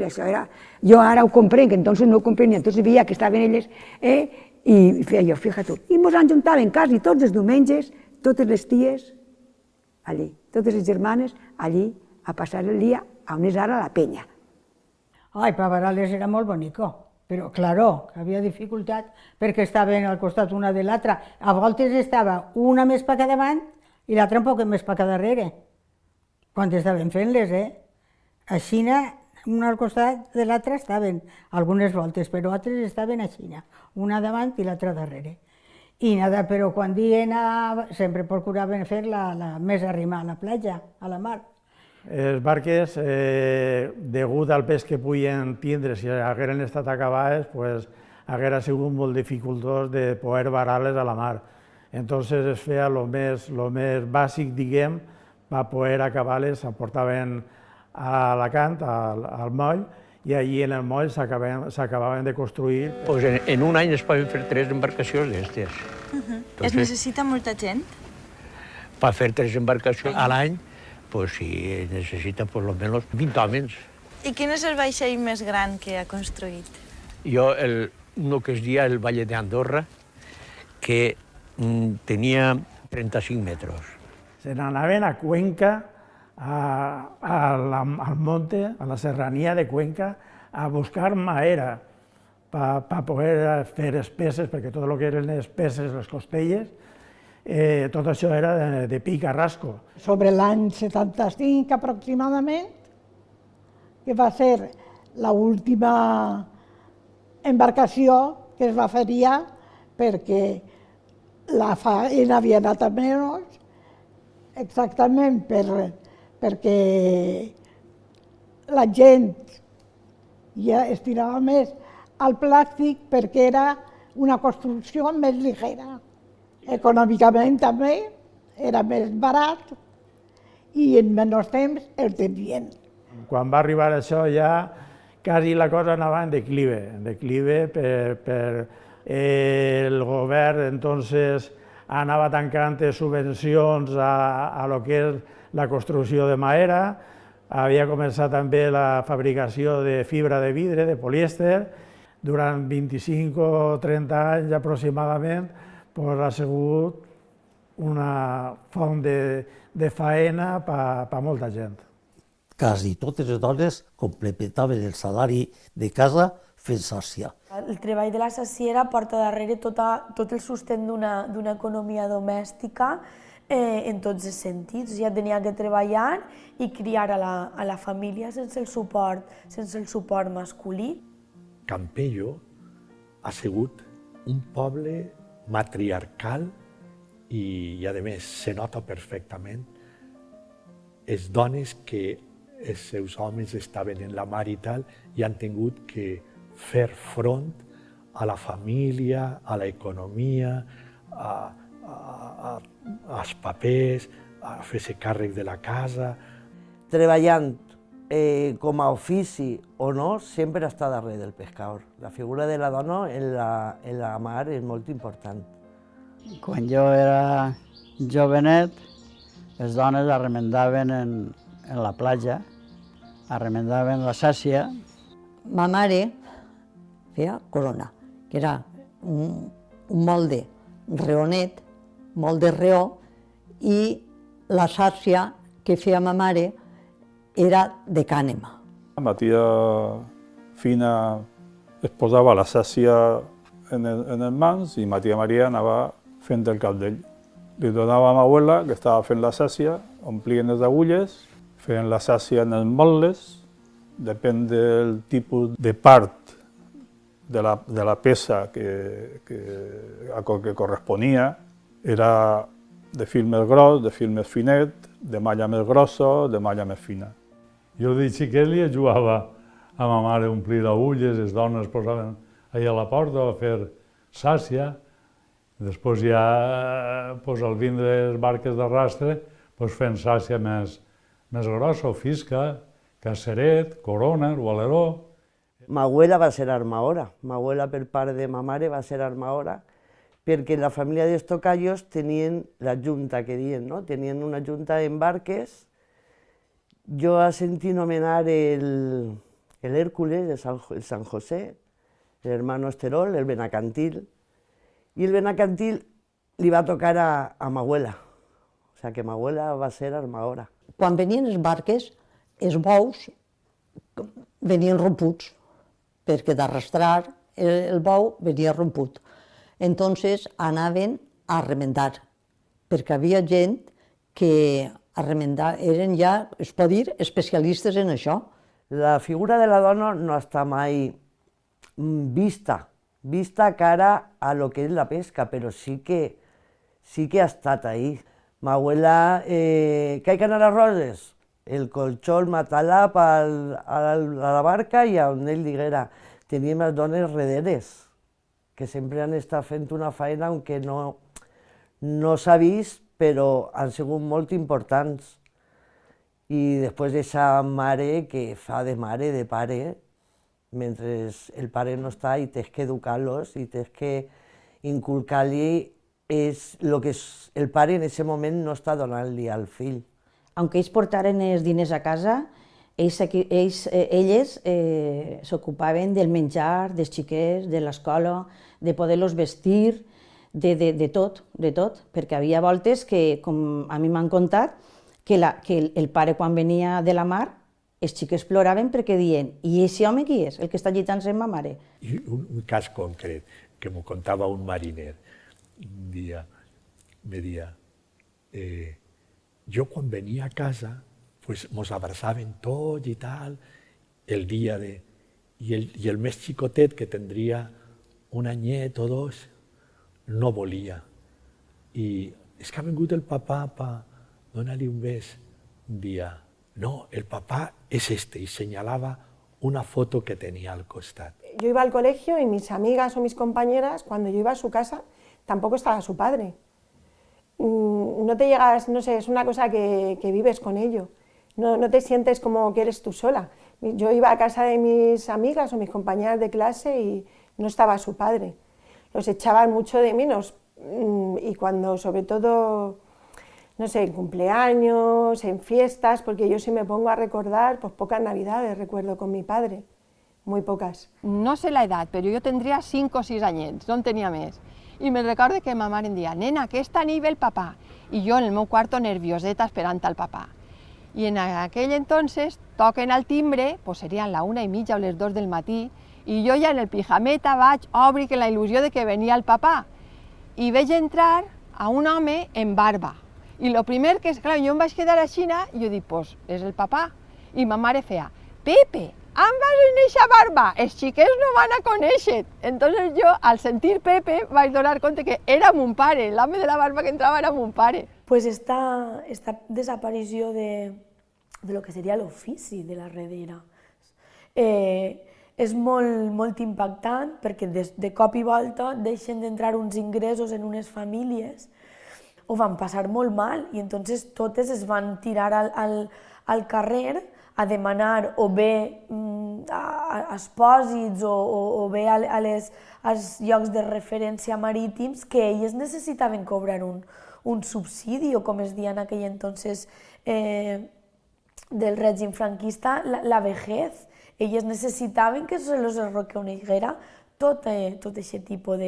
això era... Jo ara ho comprenc, entonces no ho comprenia, entonces veia que estaven elles, i feia jo, fíjate, i mos ajuntaven quasi tots els diumenges, totes les ties allí, totes les germanes allí, a passar el dia on és ara la penya. Ai, per varar-les era molt bonico, però, claro, havia dificultat perquè estaven al costat una de l'altra. A voltes estava una més per cada davant i l'altra un poc més per cada darrere, quan estaven fent-les, Així, una al costat de l'altra estaven algunes voltes, però altres estaven així, una davant i l'altra darrere. I nada, però quan dien sempre procuraven fer-la més arrimar a la platja, a la mar. Les barques, degut al pes que podien tindre, si hagueren estat acabades, pues haguera sigut molt dificultós de poder varar-les a la mar. Entonces es feia lo més bàsic, diguem, per poder acabar-les, s'aportaven a Alacant, al moll, i allí en el moll s'acabaven de construir. Pues en un any es poden fer 3 embarcacions d'estes. Es necessita molta gent? Per fer 3 embarcacions a l'any, pues sí, necessita por lo menos 20 homes. I quin és el vaixell més gran que ha construït? Jo, uno que es dia el Valle de Andorra, que tenia 35 metres. Se n'anaven a Cuenca, al monte, a la serranía de Cuenca, a buscar madera para poder fer espesses, perquè tot el que eren les espesses, les costelles, tot això era de pi i carrasco. Sobre l'any 75 aproximadament, que va ser l'última embarcació que es va fer ja, perquè la faena havia anat a menys, exactament perquè la gent ja es tirava més al plàstic perquè era una construcció més ligera. Econòmicament també era més barat i en menys temps el tenien. Quan va arribar això ja quasi la cosa anava en declive per el govern entonces anava tancant subvencions a lo que és la construcció de madera, havia començat també la fabricació de fibra de vidre, de polièster. Durant 25 o 30 anys aproximadament ha sigut una font de faena per a molta gent. Quasi totes les dones complementaven el salari de casa fent sàcia. El treball de la saciera porta darrere tot el sostén d'una economia domèstica en tots els sentits. Ja tenia que treballar i criar a la família sense el suport masculí. Campello ha sigut un poble matriarcal i a més se nota perfectament les dones que els seus homes estaven en la mar i tal i han tingut que fer front a la família, a l'economia, als papers, a fer-se càrrec de la casa. Treballant com a ofici o no, sempre està darrere del pescador. La figura de la dona en la mar és molt important. Quan jo era jovenet, les dones arremendaven en la platja, arremendaven la sàcia. Ma mare feia corona, que era un molde reonet, molde reó, i la sàcia que feia ma mare era de cànema. La tia Fina es posava la sàcia en les mans i ma tia Maria anava fent el cabdell. Li donava a ma abuela, que estava fent la sàcia, omplien les agulles, feien la sàcia en els motlles, depèn del tipus de part de la peça que corresponia, era de fil més gros, de fil més finet, de malla més grossa, de malla més fina. Jo de xiquet li ajudava a ma mare a omplir agulles, les dones posaven allà a la porta a fer sàcia. Després ja, al vindre les barques d'arrastre, fent sàcia més grossa, o fisca, caceret, corona, valeró. Ma abuela va ser armadora. Ma abuela, per part de ma mare, va ser armadora, perquè la família dels tocallos tenien la junta, que diuen, no? Tenien una junta en barques. Jo he sentit nomenar l'Hércules, el San José, l'hermano Esterol, el Benacantil, i el Benacantil li va tocar a ma abuela. O sigui que ma abuela va ser armadora. Quan venien les barques, els bous venien romputs, perquè d'arrastrar el bou venia romput. Entonces anaven a remendar, perquè havia gent que eren ja, es pot dir, especialistes en això. La figura de la dona no està mai vista cara a lo que és la pesca, però sí que ha estat ahí. Ma abuela, que hay que anar a Roses? El colchón matalap a la barca i on ell diguera. Teníem les dones rederes, que sempre han estat fent una feina, aunque no s'ha vist, però han sigut molt importants. I després d'aquesta mare que fa de mare, de pare, mentre el pare no està i tens que educar-los i tens que inculcar-li el que el pare en aquest moment no està donant-li al fill. Aunque ells portaren els diners a casa, elles s'ocupaven del menjar, dels xiquets, de l'escola, de poder-los vestir, de tot, perquè havia voltes que, com a mi m'han contat, que el pare quan venia de la mar, els xiquets ploraven perquè diuen «I aquest home qui és, el que està lluitant-se amb ma mare?» I un cas concret, que m'ho contava un mariner, un dia me deia jo quan venia a casa mos abraçaven tots i tal, el dia de... I el més xicotet, que tindria un anyet o dos, no volia. I és que ha vingut el papà per donar-li un bes un dia. No, el papá es este, y señalaba una foto que tenía al costado. Yo iba al colegio y mis amigas o mis compañeras, cuando yo iba a su casa, tampoco estaba su padre. No te llegas, no sé, es una cosa que vives con ello. No te sientes como que eres tú sola. Yo iba a casa de mis amigas o mis compañeras de clase y no estaba su padre. Los echaban mucho de menos y cuando, sobre todo, no sé, en cumpleaños, en fiestas, porque yo si me pongo a recordar, pues pocas navidades recuerdo con mi padre, muy pocas. No sé la edad, pero yo tendría 5 o 6 años, no tenía més. I me recordo que ma mare em deia, nena, que esta nit ve el papà. I jo en el meu quarto nervioseta esperant al papà. I en aquell entonces toquen al timbre, pues serien la 1:30 o les 2 del matí, i jo ja en el pijameta vaig obrir que la il·lusió de que venia el papà. I veig entrar a un home en barba. I el primer que és, clar, jo em vaig quedar així i jo dic, pues és el papà. I ma mare feia, Pepe, on vas en eixa barba? Els xiquets no van a conèixer. Entonces jo, al sentir Pepe, vaig donar compte que era mon pare, l'home de la barba que entrava era mon pare. Pues esta desaparició de lo que seria l'ofici de la redera és molt impactant perquè de cop i volta deixen d'entrar uns ingressos en unes famílies, ho van passar molt mal i entonces totes es van tirar al carrer a demanar o bé expòsits o bé als llocs de referència marítims que elles necessitaven cobrar un subsidi o com es deia en aquell entonces del règim franquista, la vejez. Elles necessitaven que se los reconeguera tot aquest tipus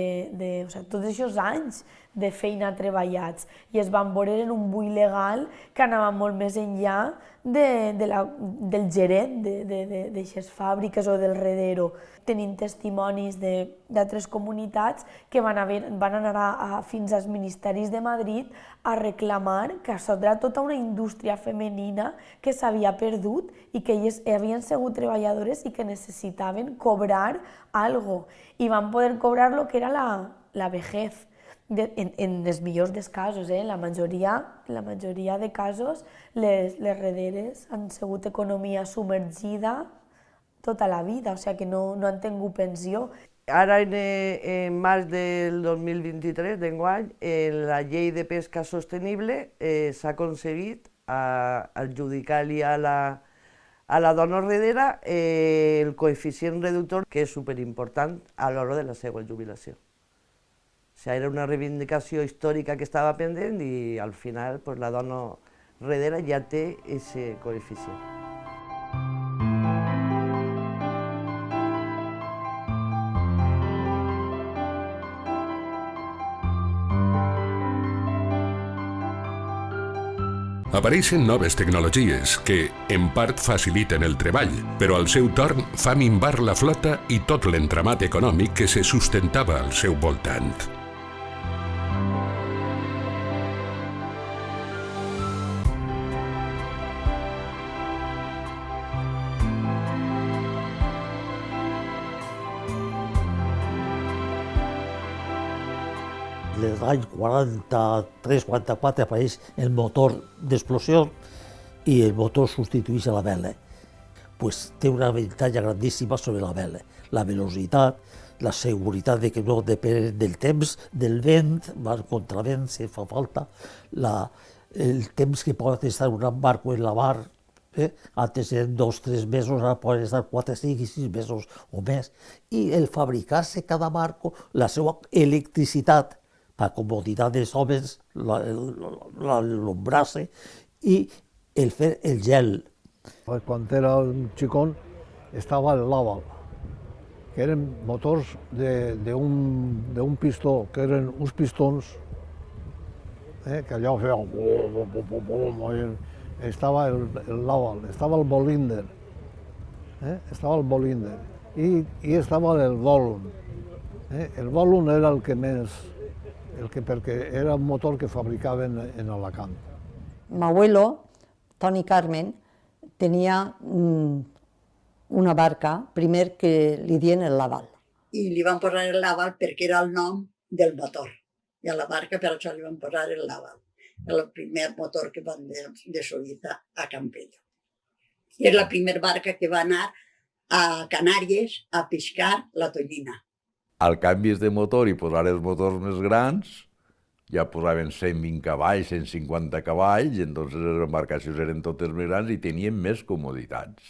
tots aquests anys de feina treballats i es van veure en un buit legal que anava molt més enllà del gerent d'aquestes fàbriques o del redero. Tenim testimonis d'altres comunitats que van anar fins als ministeris de Madrid a reclamar que això era tota una indústria femenina que s'havia perdut i que elles havien sigut treballadores i que necessitaven cobrar algo i van poder cobrar lo que era la vejez. En els millors dels casos, la majoria de casos, les rederes han sigut economia submergida tota la vida, o sigui que no han tingut pensió. Ara, en març del 2023, d'enguany, en la llei de pesca sostenible s'ha aconseguit adjudicar-li a la dona redera el coeficient reductor, que és superimportant a l'hora de la seva jubilació. O sigui, era una reivindicació històrica que estava pendent i al final la dona redera ja té aquest coeficient. Apareixen noves tecnologies que, en part, faciliten el treball, però al seu torn fa minvar la flota i tot l'entramat econòmic que se sustentava al seu voltant. L'any 43-44 apareix el motor d'explosió i el motor substitueix a la vela. Té un avantatge grandíssima sobre la vela. La velocitat, la seguretat de que no depèn del temps, del vent, contravent si fa falta, el temps que pot estar un barco en la mar, antes eren 2 o 3 mesos, ara poden estar 4, 5 i 6 mesos o més, i el fabricar-se cada barco, la seva electricitat, la comoditat dels homes, l'ombrasse i el fer el gel. Quan era un xicón estava el Laval, que eren motors d'un pistó, que eren uns pistons que allò feia... Estava el Laval, estava el Bolinder, i estava el Volun. El Volun era el que més... perquè era un motor que fabricaven en Alacant. M'abuelo, Toni Carmen, tenia una barca, primer que li dien el Laval. I li van posar el Laval perquè era el nom del motor. I a la barca per això li van posar el Laval. El primer motor que van de Solita a Campello. I és la primera barca que va anar a Canàries a pescar la tonyina. Al canvis de motor i posar els motors més grans, ja posaven 120 cavalls, 150 cavalls, i entonces les embarcacions eren totes més grans i tenien més comoditats.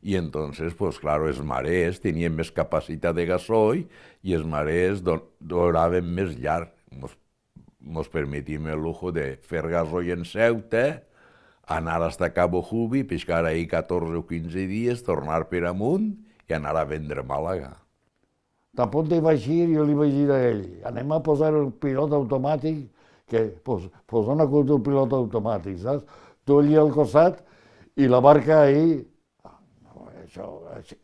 I entonces, pues claro, els marès tenien més capacitat de gasoil i els marès duraven més llarg. Nos permetim el lujo de fer gasoil en Ceuta, anar hasta Cabo Jubi, pescar ahí 14 o 15 dies, tornar per amunt i anar a vendre a Màlaga. Tampoc li vaig dir, jo li vaig dir a ell, anem a posar el pilot automàtic, que dona compte el pilot automàtic, saps? Tu allà al costat i la barca ahí...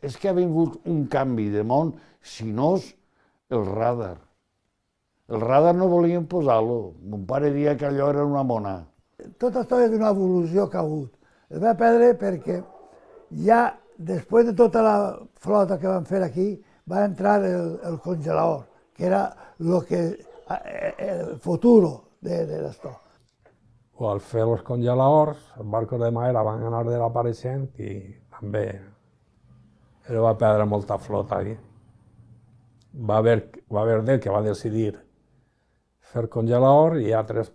És que ha vingut un canvi de món, si no és el radar. El radar no volien posar-lo, mon pare deia que allò era una mona. Tot això és una evolució que ha hagut. Es va perdre perquè ja Després de tota la flota que van fer aquí, va entrar el congelador, que era el futuro de esto. O al fer els congeladors, els barcos de madera van anar desapareixent i també va perdre molta flota aquí. Va haver d'ell que va decidir fer congelador i altres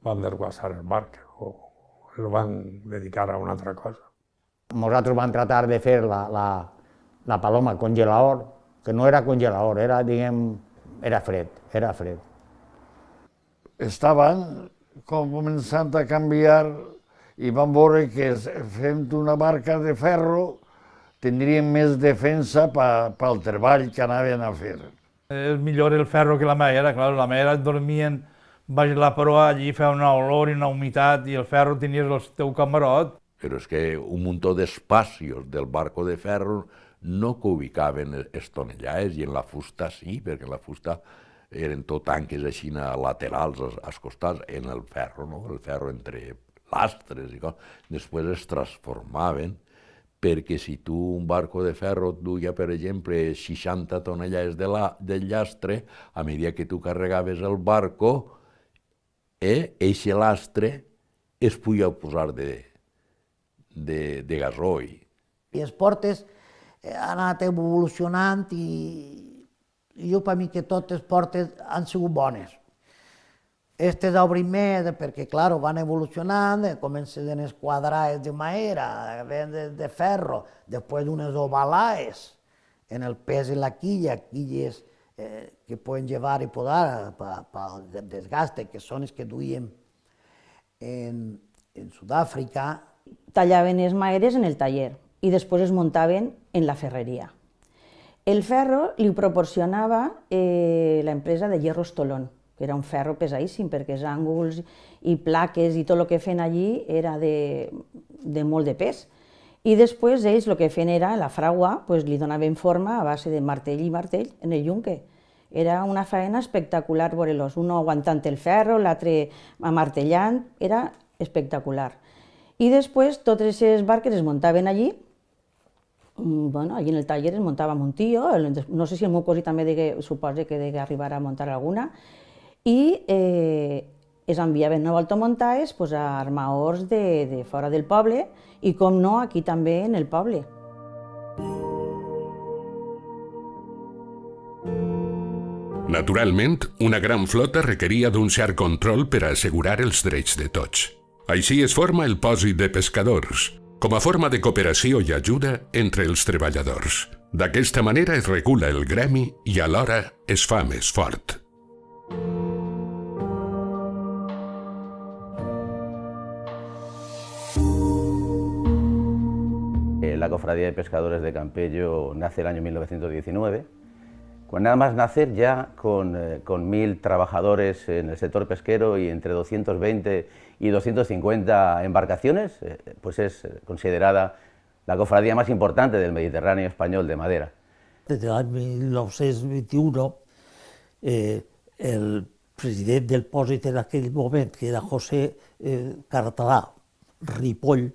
van desguassar el barc o el van dedicar a una altra cosa. Nosaltres vam tratar de fer la paloma congelador, que no era congelador, era, diguem, era fred. Estaven començant a canviar i van veure que fent una barca de ferro tindrien més defensa pel treball que anaven a fer. És millor el ferro que la madera, clar, la madera dormien baix la proa, allí feia una olor i una humitat i el ferro tenies el teu camarot. Pero es que un montón de espacios del barco de ferro no que ubicaven els tonellaes i en la fusta sí, perquè en la fusta eren tot tanques així laterals als costats, en el ferro, no? El ferro entre lastres i coses. Després es transformaven perquè si tu un barco de ferro et duia, per exemple, 60 tonellades del llastre, a mesura que tu carregaves el barco, eixe lastre es podia posar de gasoil. I els portes han anat evolucionant i jo per mi que totes les portes han sigut bones. Estes obrin més perquè, clar, van evolucionant, comencen les quadrades de madera, de ferro, després unes ovalaes en el pes i la quilla, quilles que poden llevar i podar pel desgaste, que són els que duien en Sud-àfrica. Tallaven les maderes en el taller i després es muntaven en la ferreria. El ferro li proporcionava l'empresa de Hierros Tolón, que era un ferro pesadíssim perquè els ànguls i plaques i tot el que feien allí era de molt de pes. I després ells el que feien era, la fragua, li donaven forma a base de martell i martell en el yunque. Era una faena espectacular veure-los, un aguantant el ferro, l'altre amartellant, era espectacular. I després totes les barques es muntaven allí. Allí en el taller es muntava amb un tio, no sé si el meu cosí també suposa que degué arribar a muntar alguna, i es enviaven una volta muntades a armaors de fora del poble i, com no, aquí també en el poble. Naturalment, una gran flota requeria d'un cert control per a assegurar els drets de tots. Així es forma el pòsit de pescadors, com a forma de cooperació i ajuda entre els treballadors. D'aquesta manera es regula el gremi i alhora es fa més fort. La Cofradía de Pescadores de Campello nace el año 1919. Nada más nacer ya con 1000 trabajadores en el sector pesquero y entre 220 y 250 embarcaciones, pues es considerada la cofradía más importante del Mediterráneo español de madera. Desde l'any 1921, el president del pòsit en aquell moment, que era José Cartalà Ripoll,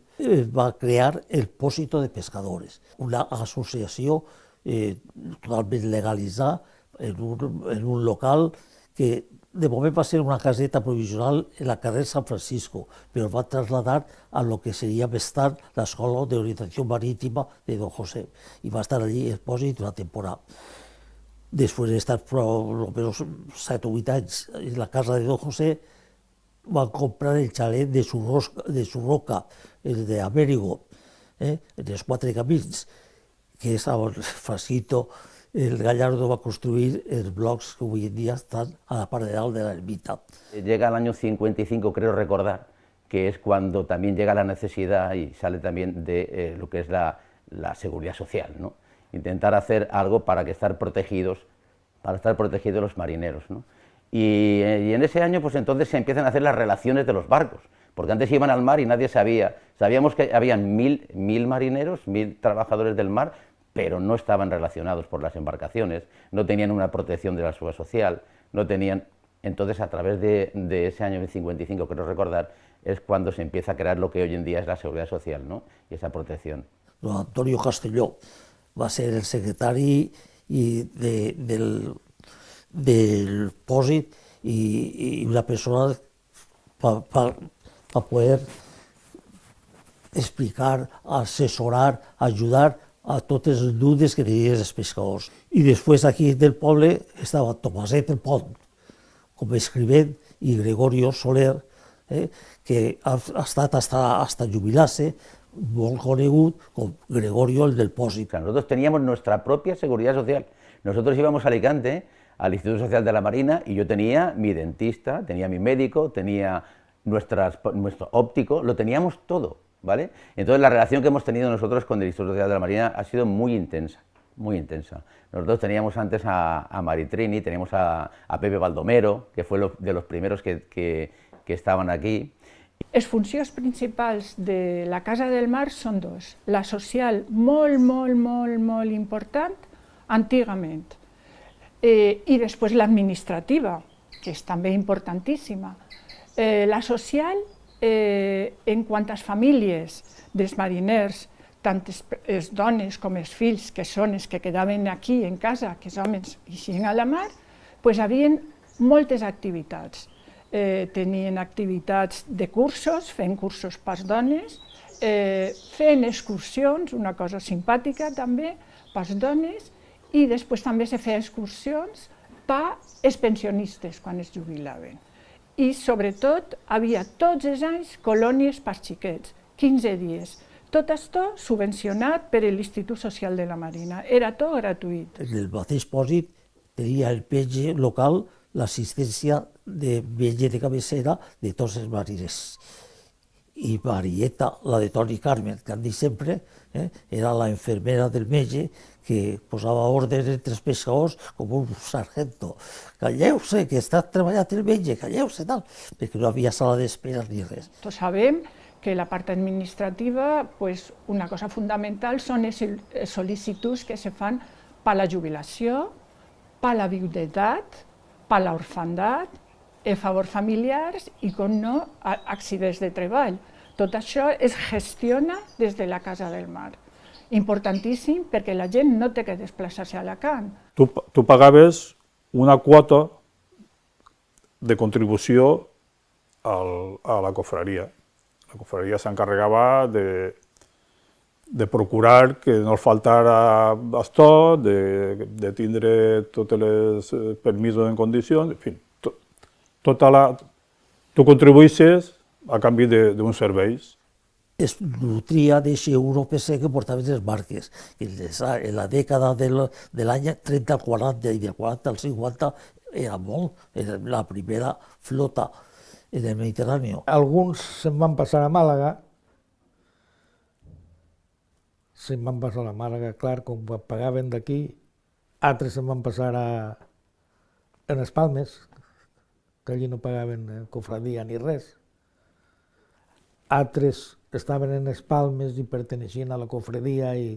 va crear el Pósito de Pescadores, una associació totalment legalitzada en un local que de moment va ser una caseta provisional en la carrer San Francisco, però va traslladar a lo que seria més tard l'Escola d'Orientació Marítima de Don José, i va estar allí el pòsit una temporada. Després d'estar almenys 7 o 8 anys en la casa de Don José, van comprar el xalet de Surroca, el de Américo, en els 4 camins, que és on Facito, el Gallardo, va construir els blocs que avui en dia estan a la part de dalt de la ermita. Llega el año 55, creo recordar, que es cuando también llega la necesidad y sale también de lo que es la seguridad social, ¿no? Intentar hacer algo para estar protegidos los marineros, ¿no? Y en ese año, pues entonces se empiezan a hacer las relaciones de los barcos, porque antes iban al mar y nadie sabía. Sabíamos que habían 1000 marineros, 1000 trabajadores del mar, pero no estaban relacionados por las embarcaciones, no tenían una protección de la seguridad social, no tenían... Entonces, a través de ese año 55, creo recordar, es cuando se empieza a crear lo que hoy en día es la seguridad social, ¿no? Y esa protección. don Antonio Castelló, va ser el secretari del pòsit i una persona per poder explicar, assessorar, ajudar a totes les dubtes que tenien els pescadors. I després aquí del poble estava Tomaset el Pont, com a escrivent, i Gregorio Soler, que ha estat hasta jubilar-se, molt conegut com Gregorio el del Pòsit. Nosotros teníamos nuestra propia seguridad social. Nosotros íbamos a Alicante, al Instituto Social de la Marina, y yo tenía mi dentista, tenía mi médico, tenía nuestro óptico, lo teníamos todo, ¿vale? Entonces la relación que hemos tenido nosotros con el Instituto Social de la Marina ha sido muy intensa, muy intensa. Nosotros teníamos antes a Maritrini, teníamos a Pepe Baldomero, que fue de los primeros que estaven aquí. Les funcions principals de la Casa del Mar són dos. La social, molt important, antigament. I després l'administrativa, que és també importantíssima. La social, en quantes famílies dels mariners, tant les dones com els fills, que són els que quedaven aquí en casa, que els homes eixien a la mar, doncs hi havia moltes activitats. Tenien activitats de cursos, fent cursos per dones, fent excursions, una cosa simpàtica també, per dones, i després també se feien excursions per als pensionistes quan es jubilaven. I sobretot hi havia tots els anys colònies per xiquets, 15 dies. Tot això subvencionat per l'Institut Social de la Marina, era tot gratuït. El mateix pòsit tenia el PG local l'assistència de metge de cabecera de tots els mariners. I Marieta, la de Toni Carmen, que han dit sempre, era la infermera del metge que posava ordre entre els pescadors com un sargento. Calleu-se, que està treballant el metge, calleu-se, tal, perquè no havia sala d'espera ni res. Tots sabem que la part administrativa, una cosa fundamental són les sol·licituds que se fan per la jubilació, per la viudetat, per l'orfandat, favors familiars i, com no, accidents de treball. Tot això es gestiona des de la Casa del Mar. Importantíssim perquè la gent no té que desplaçar-se a Alacant. Tu pagaves una quota de contribució a la cofraria. La cofraria s'encarregava de procurar que no els faltara estoc, de tindre tots els permisos en condicions, en fi, tu contribuïssis a canvi d'uns serveis. Es nutria d'aquest 1% que portaven les barques. En la dècada de l'any 30 al 40 i del 40 al 50 era molt, era la primera flota en el Mediterrani. Alguns se'n van passar a Màlaga, clar, com pagaven d'aquí, altres se'n van passar en les Palmes, que allí no pagaven cofradia ni res. Altres estaven en les Palmes i perteneixien a la cofradia i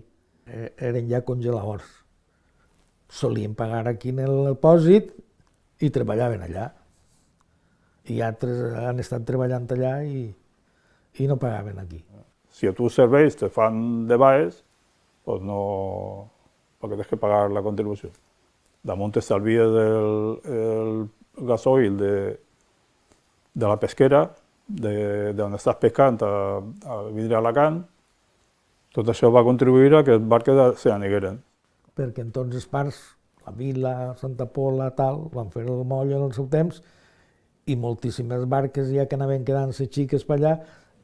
eren ja congeladors. Solien pagar aquí en el pòsit i treballaven allà. I altres han estat treballant allà i no pagaven aquí. Si a tus serveis te fan de baix, doncs no, perquè tens que pagar la contribució. Damunt t'estalvies el gasoil de la pesquera, d'on estàs pescant a vindre a Alacant. Tot això va contribuir a que les barques s'anigueren. Perquè en tots els parts, la Vila, Santa Pola, tal, van fer el moll en el seu temps i moltíssimes barques, ja que anaven quedant-se xiques per allà,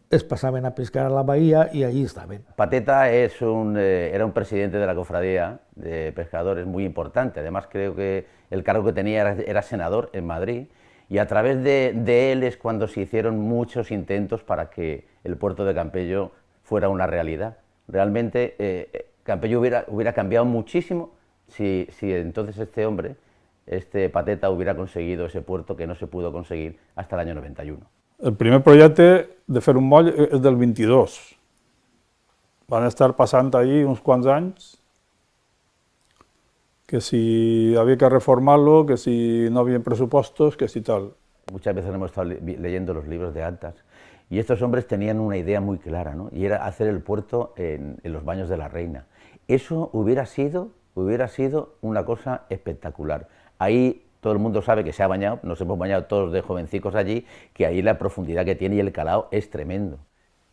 es pasaban a pescar a la bahía y allí estaban. Pateta era un presidente de la cofradía de pescadores muy importante. Además, creo que el cargo que tenía era senador en Madrid, y a través de él es cuando se hicieron muchos intentos para que el puerto de Campello fuera una realidad. Realmente Campello hubiera cambiado muchísimo si entonces este Pateta hubiera conseguido ese puerto que no se pudo conseguir hasta el año 91. El primer projecte de fer un moll és del 22. Van estar passant allí uns quants anys, que si havia que reformar-lo, que si no havia pressupostos, que si tal. Muchas veces hemos estado leyendo los libros de actas Y estos hombres tenían una idea muy clara, ¿no? Y era hacer el puerto en los baños de la Reina. Eso hubiera sido una cosa espectacular. Ahí todo el mundo sabe que se ha bañado, nos hemos bañado todos de jovencicos allí, que ahí la profundidad que tiene y el calao és tremendo.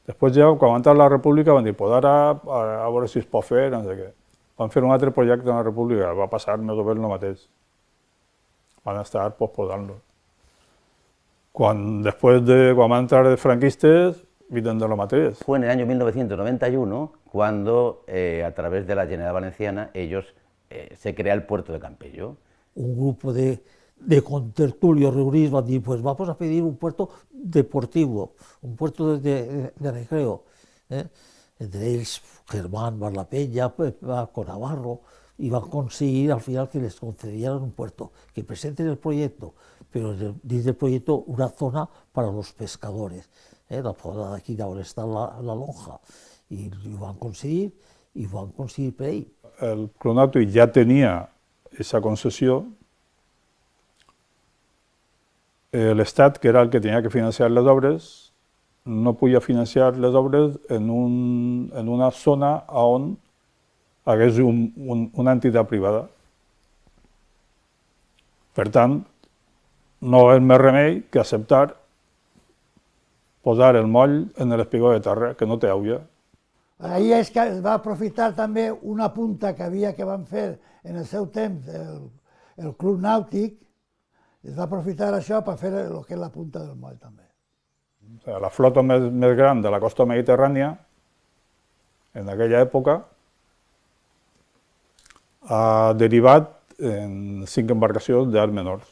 Després ja, quan va entrar la República, van dir, pues ara, a veure si es pot fer, no sé què. Van fer un altre projecte en la República, va passar més o menys el mateix. Van estar posposant-lo. Quan van entrar els franquistes, viden de lo mateix. Fue en el año 1991 cuando, a través de la Generalitat Valenciana, se crea el puerto de Campello. Un grupo de contertulios reunidos van a decir, pues vamos a pedir un puerto deportivo, un puerto de recreo. Entre ellos Germán Barlapeña, con Navarro, y van a conseguir al final que les concedieran un puerto, que presenten el proyecto, pero dice el proyecto una zona para los pescadores, la zona de aquí donde está la lonja, y lo van a conseguir per ahí. El Club Nàutic ja tenia esa concessió. L'Estat, que era el que tenia que financiar les obres, no podia financiar les obres en una zona on hagués una entitat privada. Per tant, no és més remei que acceptar posar el moll en l'espigó de terra, que no té aigua. Ahí és que es va aprofitar també una punta que van fer en el seu temps el Club Nàutic, es va aprofitar això per fer el que és la punta del moll també. La flota més gran de la costa mediterrània, en aquella època, ha derivat en 5 embarcacions d'arts menors.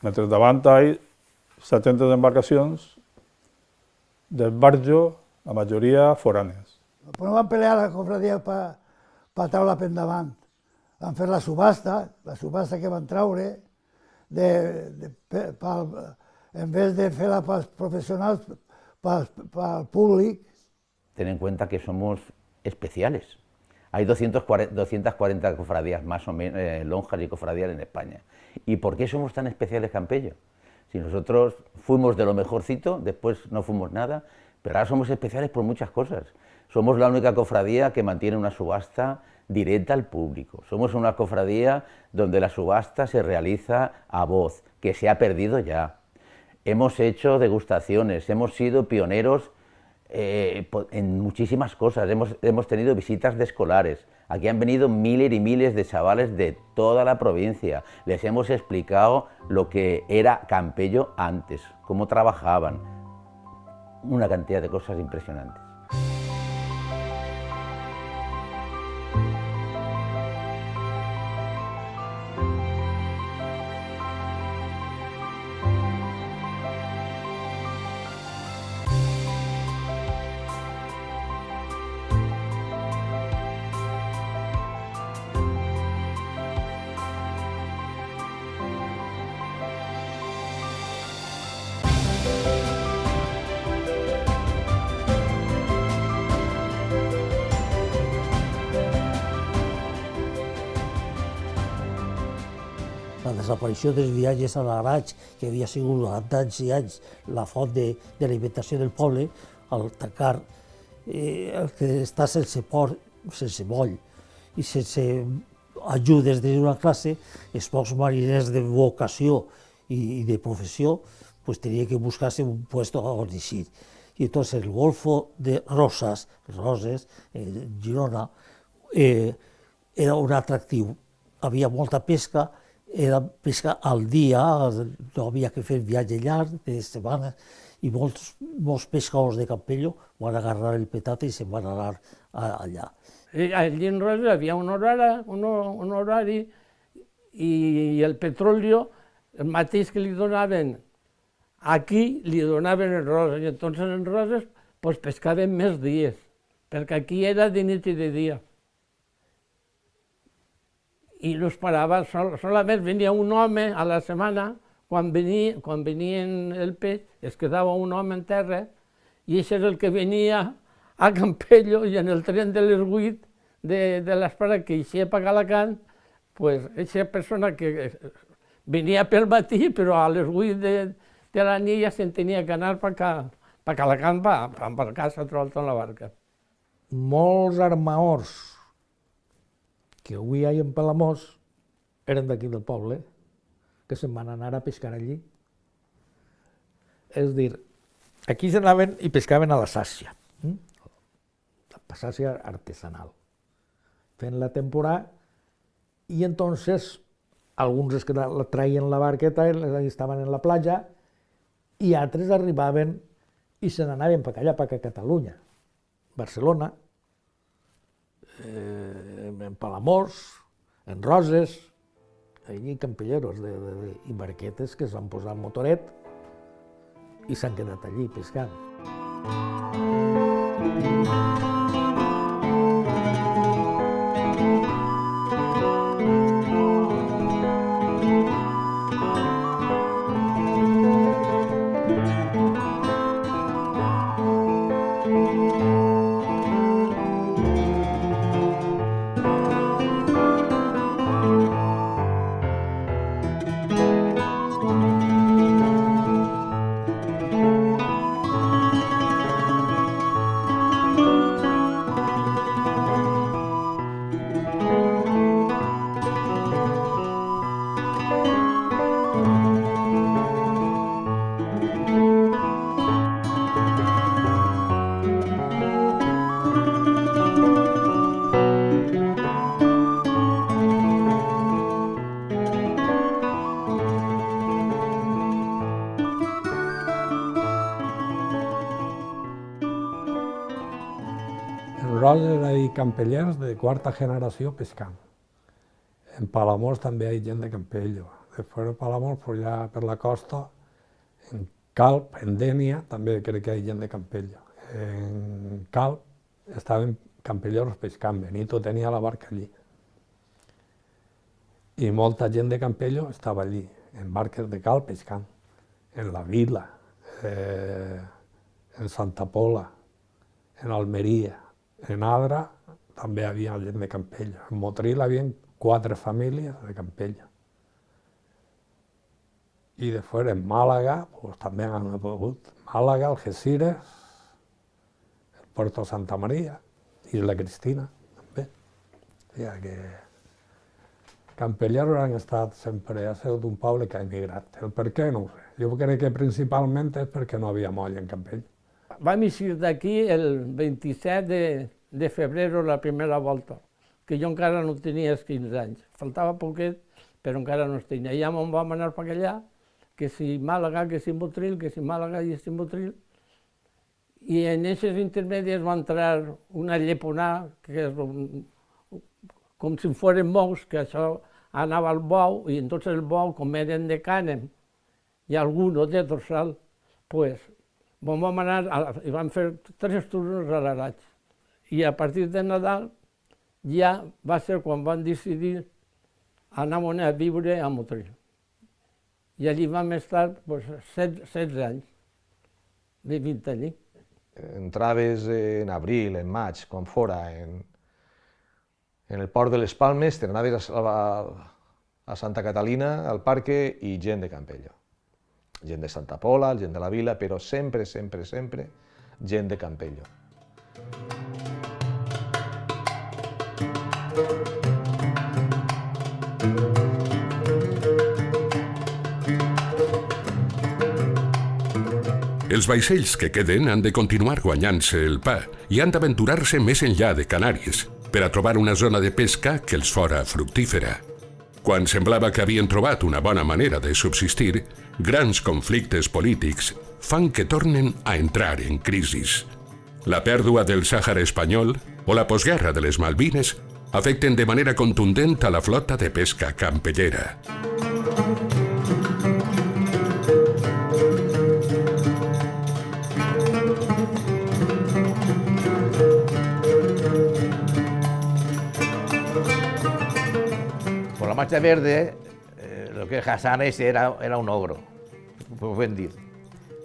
Mentre davant hi ha 70 embarcacions del barjo, la majoria foranes. Però no van pelear la cofradia per treure per endavant. Van fer la subhasta que van treure, en vez de fer-la pels professionals, pel públic. Ten en cuenta que somos especiales. Hay 240 cofradías más o menos, lonjas y cofradías en España. ¿Y por qué somos tan especiales, Campello? Si nosotros fuimos de lo mejorcito, después no fuimos nada, pero ahora somos especiales por muchas cosas. Somos la única cofradía que mantiene una subasta directa al público. Somos una cofradía donde la subasta se realiza a voz, que se ha perdido ya. Hemos hecho degustaciones, hemos sido pioneros en muchísimas cosas, hemos tenido visitas de escolares. Aquí han venido miles y miles de chavales de toda la provincia. Les hemos explicado lo que era Campello antes, cómo trabajaban. Una cantidad de cosas impresionantes. La desaparició dels viatges a l'Araig, que havia sigut durant anys i anys la font de l'alimentació del poble, al tancar el que està sense port, sense moll i sense ajudes d'una classe, els pocs mariners de vocació i de professió pues tenien que buscar-se un puesto on eixir. I entonces el Golfo de Roses, en Girona, era un atractiu. Havia molta pesca, era pesca al dia, no havia que fer viatge llarg de setmanes, i molts pescadors de Campello van agarrar el petate i se'n van anar allà. Allí en Roses havia un horari i el petroli, el mateix que li donaven aquí, li donaven en Roses, i entonces en Roses pues pescaven més dies, perquè aquí era de nit i de dia. I no es parava, solament venia un home a la setmana, quan venien el peix, es quedava un home en terra, i això és el que venia a Campello, i en el tren de les 8 de l'Espara, que eixia per Alacant, pues, aquesta persona que venia pel matí, però a les 8 de la nit ja se'n tenia que anar perquè la camp va embarcar-se trobat en la barca. Molts armaors que avui hi ha en Palamós eren d'aquí del poble, que se'n van anar a pescar allí. És a dir, aquí s'anaven i pescaven a la sàcia, la sàcia artesanal, fent la temporada, i entonces alguns es traien la barqueta i estaven en la platja, i altres arribaven i se n'anaven per allà, per Catalunya, Barcelona, en Palamós, en Roses, allí campelleros i barquetes que es van posar al motoret i s'han quedat allí pescant. Roses hi ha campellers de quarta generació pescant. En Palamós també hi ha gent de Campello. Després de Palamós, pues ja per la costa, en Calp, en Dénia, també crec que hi ha gent de Campello. En Calp estaven campelleros pescant, Benito tenia la barca allí. I molta gent de Campello estava allí, en barques de Calp pescant, en la Vila, en Santa Pola, en Almeria. En Adra també hi havia gent de Campello. En Motril hi havia 4 famílies de Campello. I després en Màlaga pues, també han aparegut. Màlaga, Algeciras, el Puerto Santa Maria, Isla Cristina, també. O sigui que campelleros han estat sempre, ha sigut un poble que ha emigrat. El per què no ho sé. Jo crec que principalment és perquè no havia moll en Campello. Vam eixir d'aquí el 27 de febrer, la primera volta, que jo encara no tenia 15 anys. Faltava poquet, però encara no els tenia. Ja me'n vam anar per allà, que si Màlaga, que si Motril, que si Màlaga i si Motril. I en aquestes intermèdies va entrar una lleponà, que és com si foren bous, que això anava al bou, i entonces el bou, com eren de cànem, i alguns de dorsal, pues, vam anar i vam fer 3 turnos a l'Araig. I a partir de Nadal ja va ser quan van decidir anar a viure a Motril. I allí vam estar 16 anys, vivint allí. Entraves en abril, en maig, quan fora, en el port de les Palmes, te n'anaves a Santa Catalina, al parque, i gent de Campello. Gent de Santa Pola, gent de la Vila, però sempre, sempre, sempre gent de Campello. Els vaixells que queden han de continuar guanyant-se el pa i han d'aventurar-se més enllà de Canàries per a trobar una zona de pesca que els fora fructífera. Quan semblava que havien trobat una bona manera de subsistir, grans conflictes polítics fan que tornen a entrar en crisis. La pèrdua del Sàhara espanyol o la postguerra de les Malvines afecten de manera contundent a la flota de pesca campellera. Por la Marcha Verde, lo que Hassan era un ogro, ho ben dir.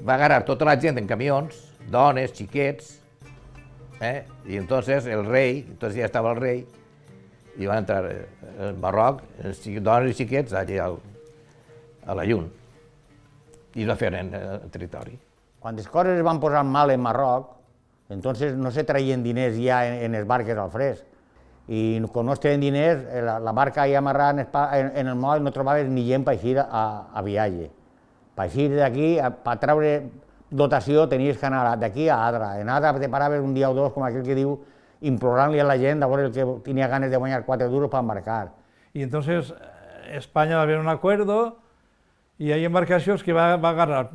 Va agarrar tota la gent en camions, dones, xiquets, i entonces el rei, entonces ja estava el rei, i van entrar al Marroc, dones i xiquets, allà a la Lluna. i no feren el territori. Quan les coses es van posar mal en Marroc, entonces no se traien diners ja en les barques al fresc. I quan no es treien diners, la barca ahí amarrada en el moll no trobaves ni gent per eixir a viatge. Per eixir d'aquí, per treure dotació, tenies que anar d'aquí a Adra. En Adra te paraves un dia o dos, com aquell que diu, implorant-li a la gent a veure el que tenia ganes de guanyar 4 duros para embarcar. Y entonces España va a haber un acuerdo y hay embarcaciones que va a agarrar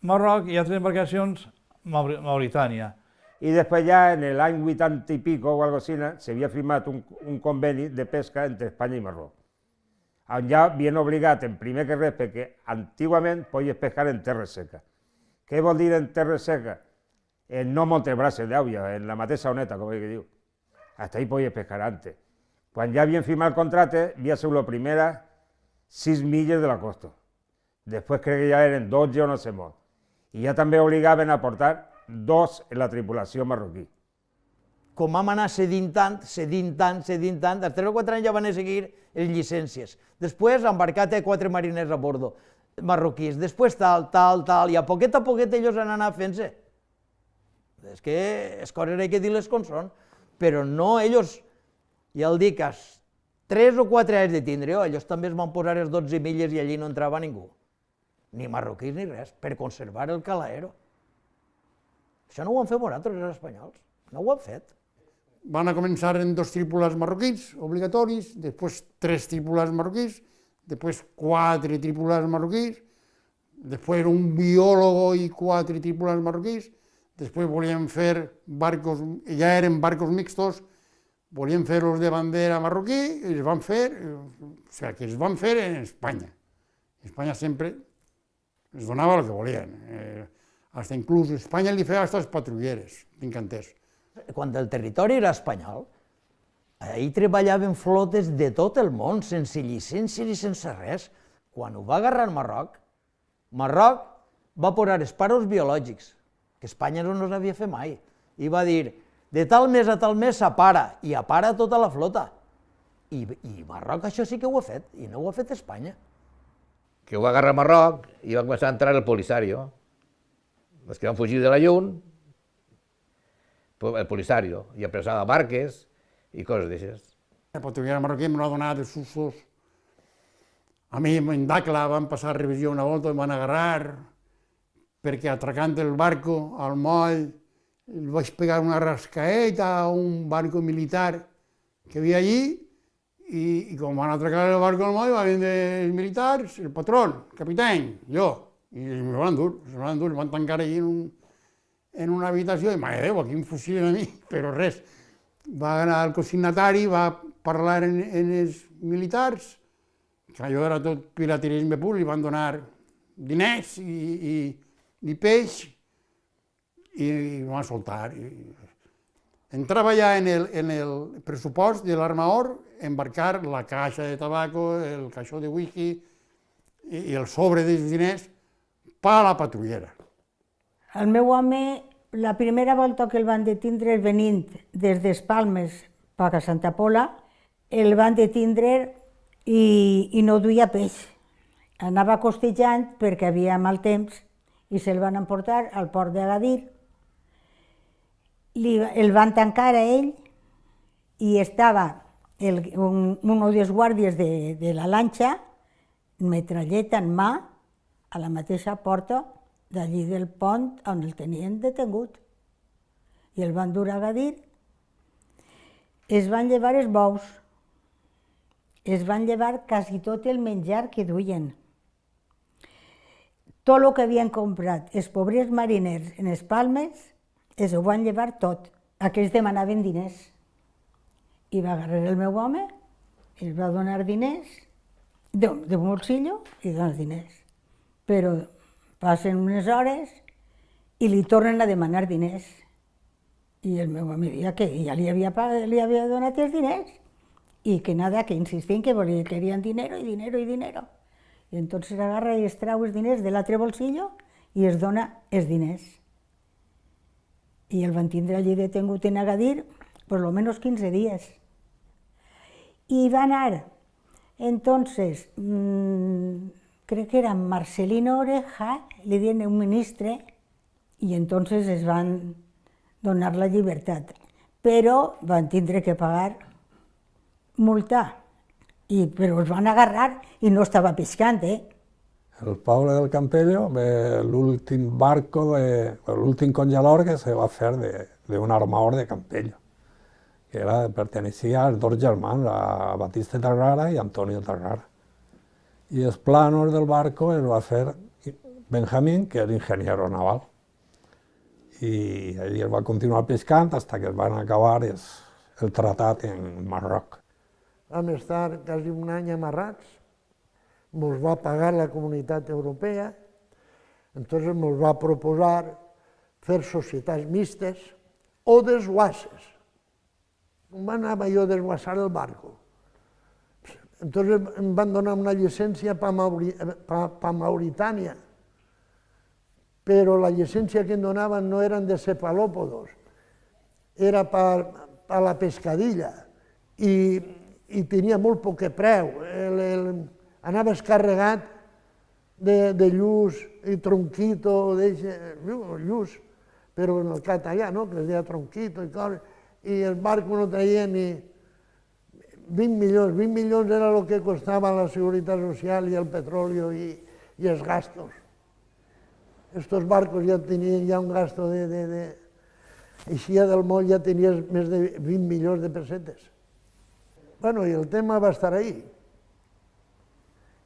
Marroc y otras embarcaciones Mauritania. I després ja en l'any 80 i pico o algo així s'havia firmat un conveni de pesca entre Espanya i Marroc, on ja havien obligat en primer que res perquè antigament podies pescar en terra seca. Què vol dir en terra seca? No moltes braces d'aigua, en la mateixa oneta, com que diu. Hasta ahí podies pescar antes. Quan ja havien firmat el contracte, havia sigut la primera 6 milles de la costa. Després crec que ja eren 12 o no sé molt. I ja també obligaven a portar 2 en la tripulació marroquí. Com vam anar cedint tant, als 3 o 4 anys ja van seguir les llicències. Després embarcat 4 mariners a bordo, marroquís, després tal, i a poquet ells han anat fent-se. És que les coses hay que dir-les com són, però no ells, ja el dic, als 3 o 4 anys de tindre, ells també es van posar les 12 milles i allí no entrava ningú, ni marroquís ni res, per conservar el calaero. Això no ho han fet vosaltres, els espanyols, no ho han fet. Van a començar en 2 tripulants marroquins obligatoris, després 3 tripulants marroquins, després 4 tripulants marroquins, després un biòlogo i 4 tripulants marroquins, després volien fer barcos, ja eren barcos mixtos, volien fer-los de bandera marroquí i els van fer, o sigui, que els van fer en Espanya. Espanya sempre els donava el que volien. Hasta inclús Espanya li feia aquestes patrulleres, tinc entès. Quan el territori era espanyol, ahir treballaven flotes de tot el món, sense llicències i sense res. Quan ho va agarrar Marroc, Marroc va posar els paros biològics, que Espanya no els havia fet mai, i va dir, de tal mes a tal mes s'apara, i apara tota la flota. I Marroc això sí que ho ha fet, i no ho ha fet Espanya. Que ho va agarrar Marroc i va començar a entrar el Polisario. Els que van fugir de la llum, el Polisario, i apressava barques i coses d'aixes. La patrullera marroquí me va donar els usos. A mi en Dacla van passar revisió una volta i em van agarrar perquè atracant el barco al moll vaig pegar una rascaeta a un barco militar que havia allí i com van atracar el barco al moll van vindre els militars, el patrón, el capitany, jo. I me van dur, em van tancar allí en una habitació i, mare Déu, aquí em fusilen a mi, però res. Va anar el consignatari, va parlar en els militars, que allò era tot piraterisme pur, li van donar diners i peix i em van soltar. Entrava ja en el pressupost de l'Armaor embarcar la caixa de tabaco, el caixó de whisky i el sobre dels diners per a la patrullera. El meu home, la primera volta que el van detindre venint des d'Espalmes cap a Santa Pola, el van detindre i no duia peix. Anava costejant perquè havia mal temps i se'l van emportar al port d'Agadir. El van tancar a ell i estava un dels guàrdies de la lanxa, metralleta en mà, a la mateixa porta d'allí del pont on el tenien detengut. I el van dur a Agadir. Es van llevar els bous, es van llevar quasi tot el menjar que duien. Tot el que havien comprat els pobres mariners en Espalmes, es ho van llevar tot. Aquells demanaven diners. I va agarrar el meu home, els va donar diners, de bolsillo, i donar diners. Però passen unes hores i li tornen a demanar diners. I el meu home deia que ja li havia donat els diners i que nada, que insistien que querían dinero y dinero y dinero. I entonces agarra i es trau els diners de l'altre bolsillo i es dona els diners. I el van tindre allí detengut en Agadir por lo menos 15 días. I va anar, entonces, crec que era Marcelino Oreja, li diuen un ministre, i entonces es van donar la llibertat. Però van tindre que pagar multa, però els van agarrar i no estava pescant, El poble del Campello, l'últim barco, l'últim congelador que se va fer d'un armador de Campello, que pertenecía als dos germans, a Batiste Tarrara i Antonio Tarrara. I els planos del barco els va fer Benjamín, que era ingeniero naval. I ell va continuar pescant fins que es van acabar el tractat en Marroc. Vam estar quasi un any amarrats, ens va pagar la Comunitat Europea, entonces ens va proposar fer societats mixtes o desguasses. Com anava jo a desguassar el barco? Entonces em van donar una llicència per Mauritània, però la llicència que em donaven no eren de cefalòpodos, era per la pescadilla i tenia molt poc preu. Anava descarregat de lluç i tronquito, lluç, però en el català, que es deia tronquito i coses, i el barco no traia ni 20 milions. 20 milions era el que costava la Seguretat Social i el petroli i els gastos. Estos barcos ja tenien un gasto de... Eixia del moll ja tenies més de 20 milions de pessetes. Bueno, i el tema va estar ahí.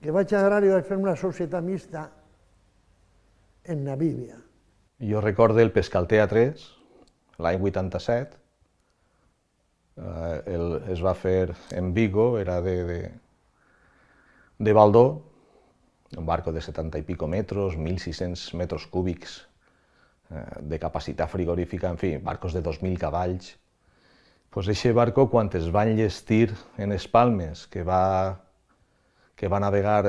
Que vaig agarrar i vaig fer una societat mixta en Namíbia. Jo recordo el Pescaltea 3, l'any 87, es va fer en Vigo, era de Baldó, un barco de 70 i pico metros, 1.600 metres cúbics de capacitat frigorífica, en fi, barcos de 2.000 cavalls. Pues eixe barco, quan es va enllestir en Espalmes, que va navegar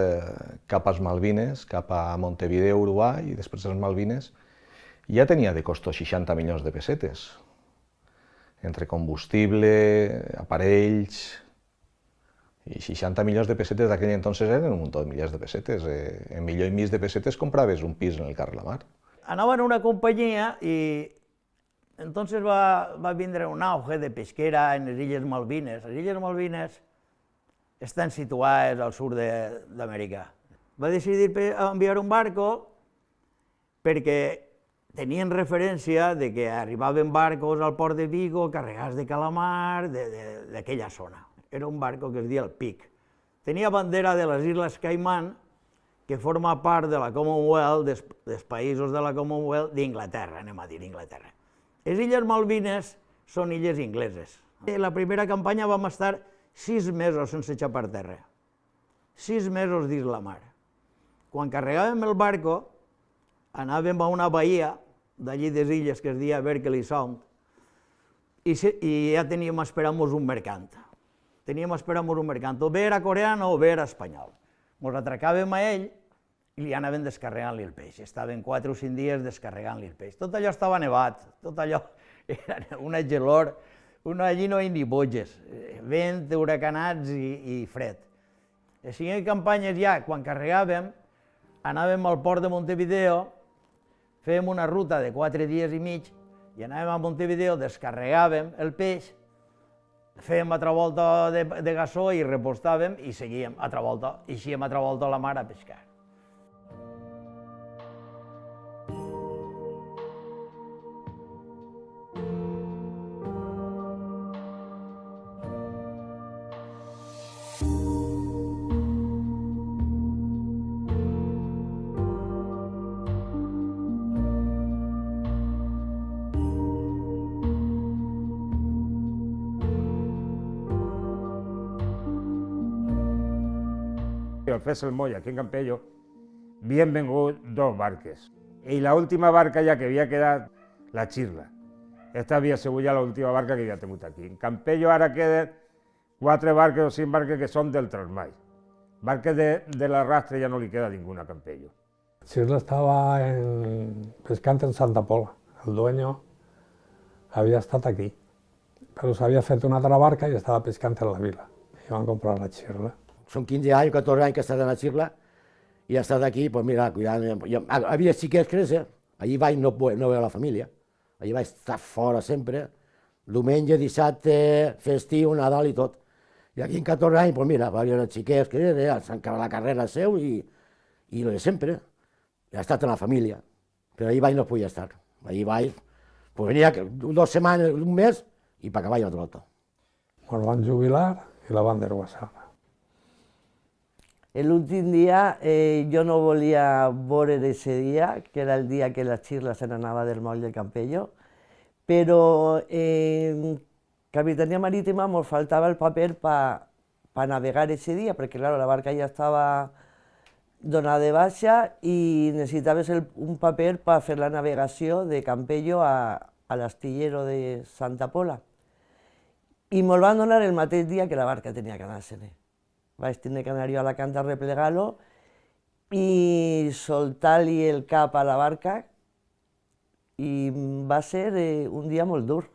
cap als Malvines, cap a Montevideo, Uruguai, i després les Malvines, ja tenia de costo 60 milions de pessetes, entre combustible, aparells, i 60 milions de pessetes d'aquell entonces eren un munt de milers de pessetes. En milió i mig de pessetes compraves un pis en el carrer La Mar. Anava en una companyia i entonces va vindre un auge de pesquera en les Illes Malvines. Les Illes Malvines estan situades al sud d'Amèrica. Va decidir enviar un barco perquè tenien referència de que arribaven barcos al port de Vigo carregats de calamar d'aquella zona. Era un barco que es deia el Pic. Tenia bandera de les Illes Caimán, que forma part de la Commonwealth, dels països de la Commonwealth d'Inglaterra, anem a dir Inglaterra. Les Illes Malvines són illes ingleses. En la primera campanya vam estar 6 mesos sense xapar terra. 6 mesos dins la mar. Quan carregàvem el barco, anàvem a una bahia d'allí des illes que es deia Berkeley Sound i ja teníem esperant-nos un mercant. Teníem esperant-nos un mercant, o bé era coreano o bé era espanyol. Ens atracàvem a ell i li anàvem descarregant-li el peix. Estaven 4 o 5 dies descarregant-li el peix. Tot allò estava nevat, tot allò era una gelor, allí no hi ha ni boges, vent, huracanats i fred. Les 5 campanyes ja, quan carregàvem, anàvem al port de Montevideo, fèiem una ruta de 4 dies i mig i anàvem a Montevideo, descarregàvem el peix, fèiem altra volta de gasó i repostàvem i seguíem altra volta, eixíem altra volta a la mar a pescar. Al fer el moll aquí en Campello, havien vengut 2 barques. I la última barca ja que havia quedat, la Xirla. Esta havia sigut ja l'última barca que havia tingut aquí. En Campello ara queden 4 barques o 5 barques que són del trasmall. Barques de l'arrastre ja no li queda ninguna a Campello. Xirla estaba pescando en Santa Pola. El dueño había estado aquí, pero se había fet una altra barca i estava pescant en la vila. I van comprar la Xirla. Són 15 anys o 14 anys que estan a la Xirla I he estat aquí, doncs mira, cuidant. Havia xiquets créixer, allí vaig no veure la família, allí vaig estar fora sempre, diumenge, dissabte, festiu, Nadal i tot. I aquí en 14 anys, doncs mira, va haver els xiquets créixer, s'han acabat la carrera seu i lo de sempre. He estat en la família, però allí vaig no podia estar. Allí vaig, doncs venia 2 setmanes, un mes, i per acabar una altra volta. Ens van jubilar i la van desguassar. L'últim dia jo no volia veure aquest dia, que era el dia que la Xirla se n'anava del moll del Campello, però Capitania Marítima ens faltava el paper per navegar aquest dia, perquè clar, la barca ja estava donada de baixa i necessitaves un paper per fer la navegació de Campello a l'astillero de Santa Pola. I me'l van donar el mateix dia que la barca tenia que anar-se'n. Vaig tenir que anar jo a la canta a replegar-lo i soltar-li el cap a la barca i va ser un dia molt dur.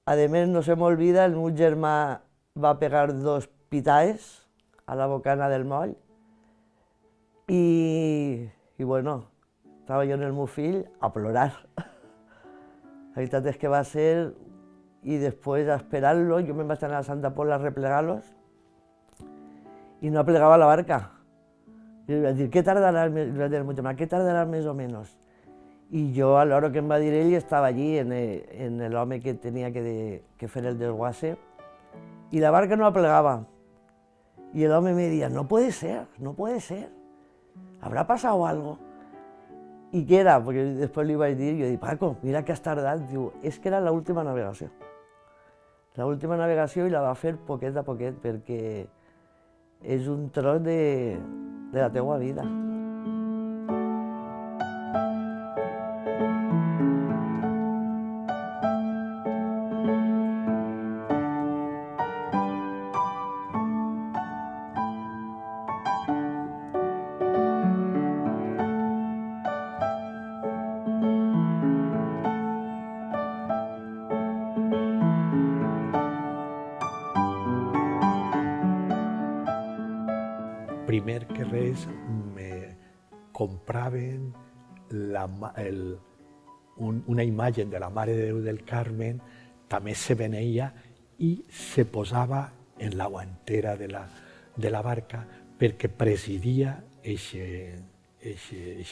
A més, no se m'olvida, el meu germà va pegar 2 pitaes a la bocana del moll i bueno, estava jo en el meu fill a plorar. La veritat és que va ser, i després esperant-lo, jo me'n vaig anar a Santa Pola a replegar-los i no aplegava la barca. I vaig dir, què tardarà més o menys? I jo, a l'hora que em va dir ell, estava allí, en l'home que tenia que fer el desguace, i la barca no aplegava. I l'home me deia, no puede ser, habrá pasado algo. I què era? Perquè després li vaig dir, jo dic, Paco, mira que has tardat. Diu, és que era l'última navegació. L'última navegació i la va fer poquet a poquet, perquè és un tros de la teua vida. Primer que res, me compraven una imatge de la Mare de Déu del Carmen, també se veneia i se posava en la guantera de la barca perquè presidia eixa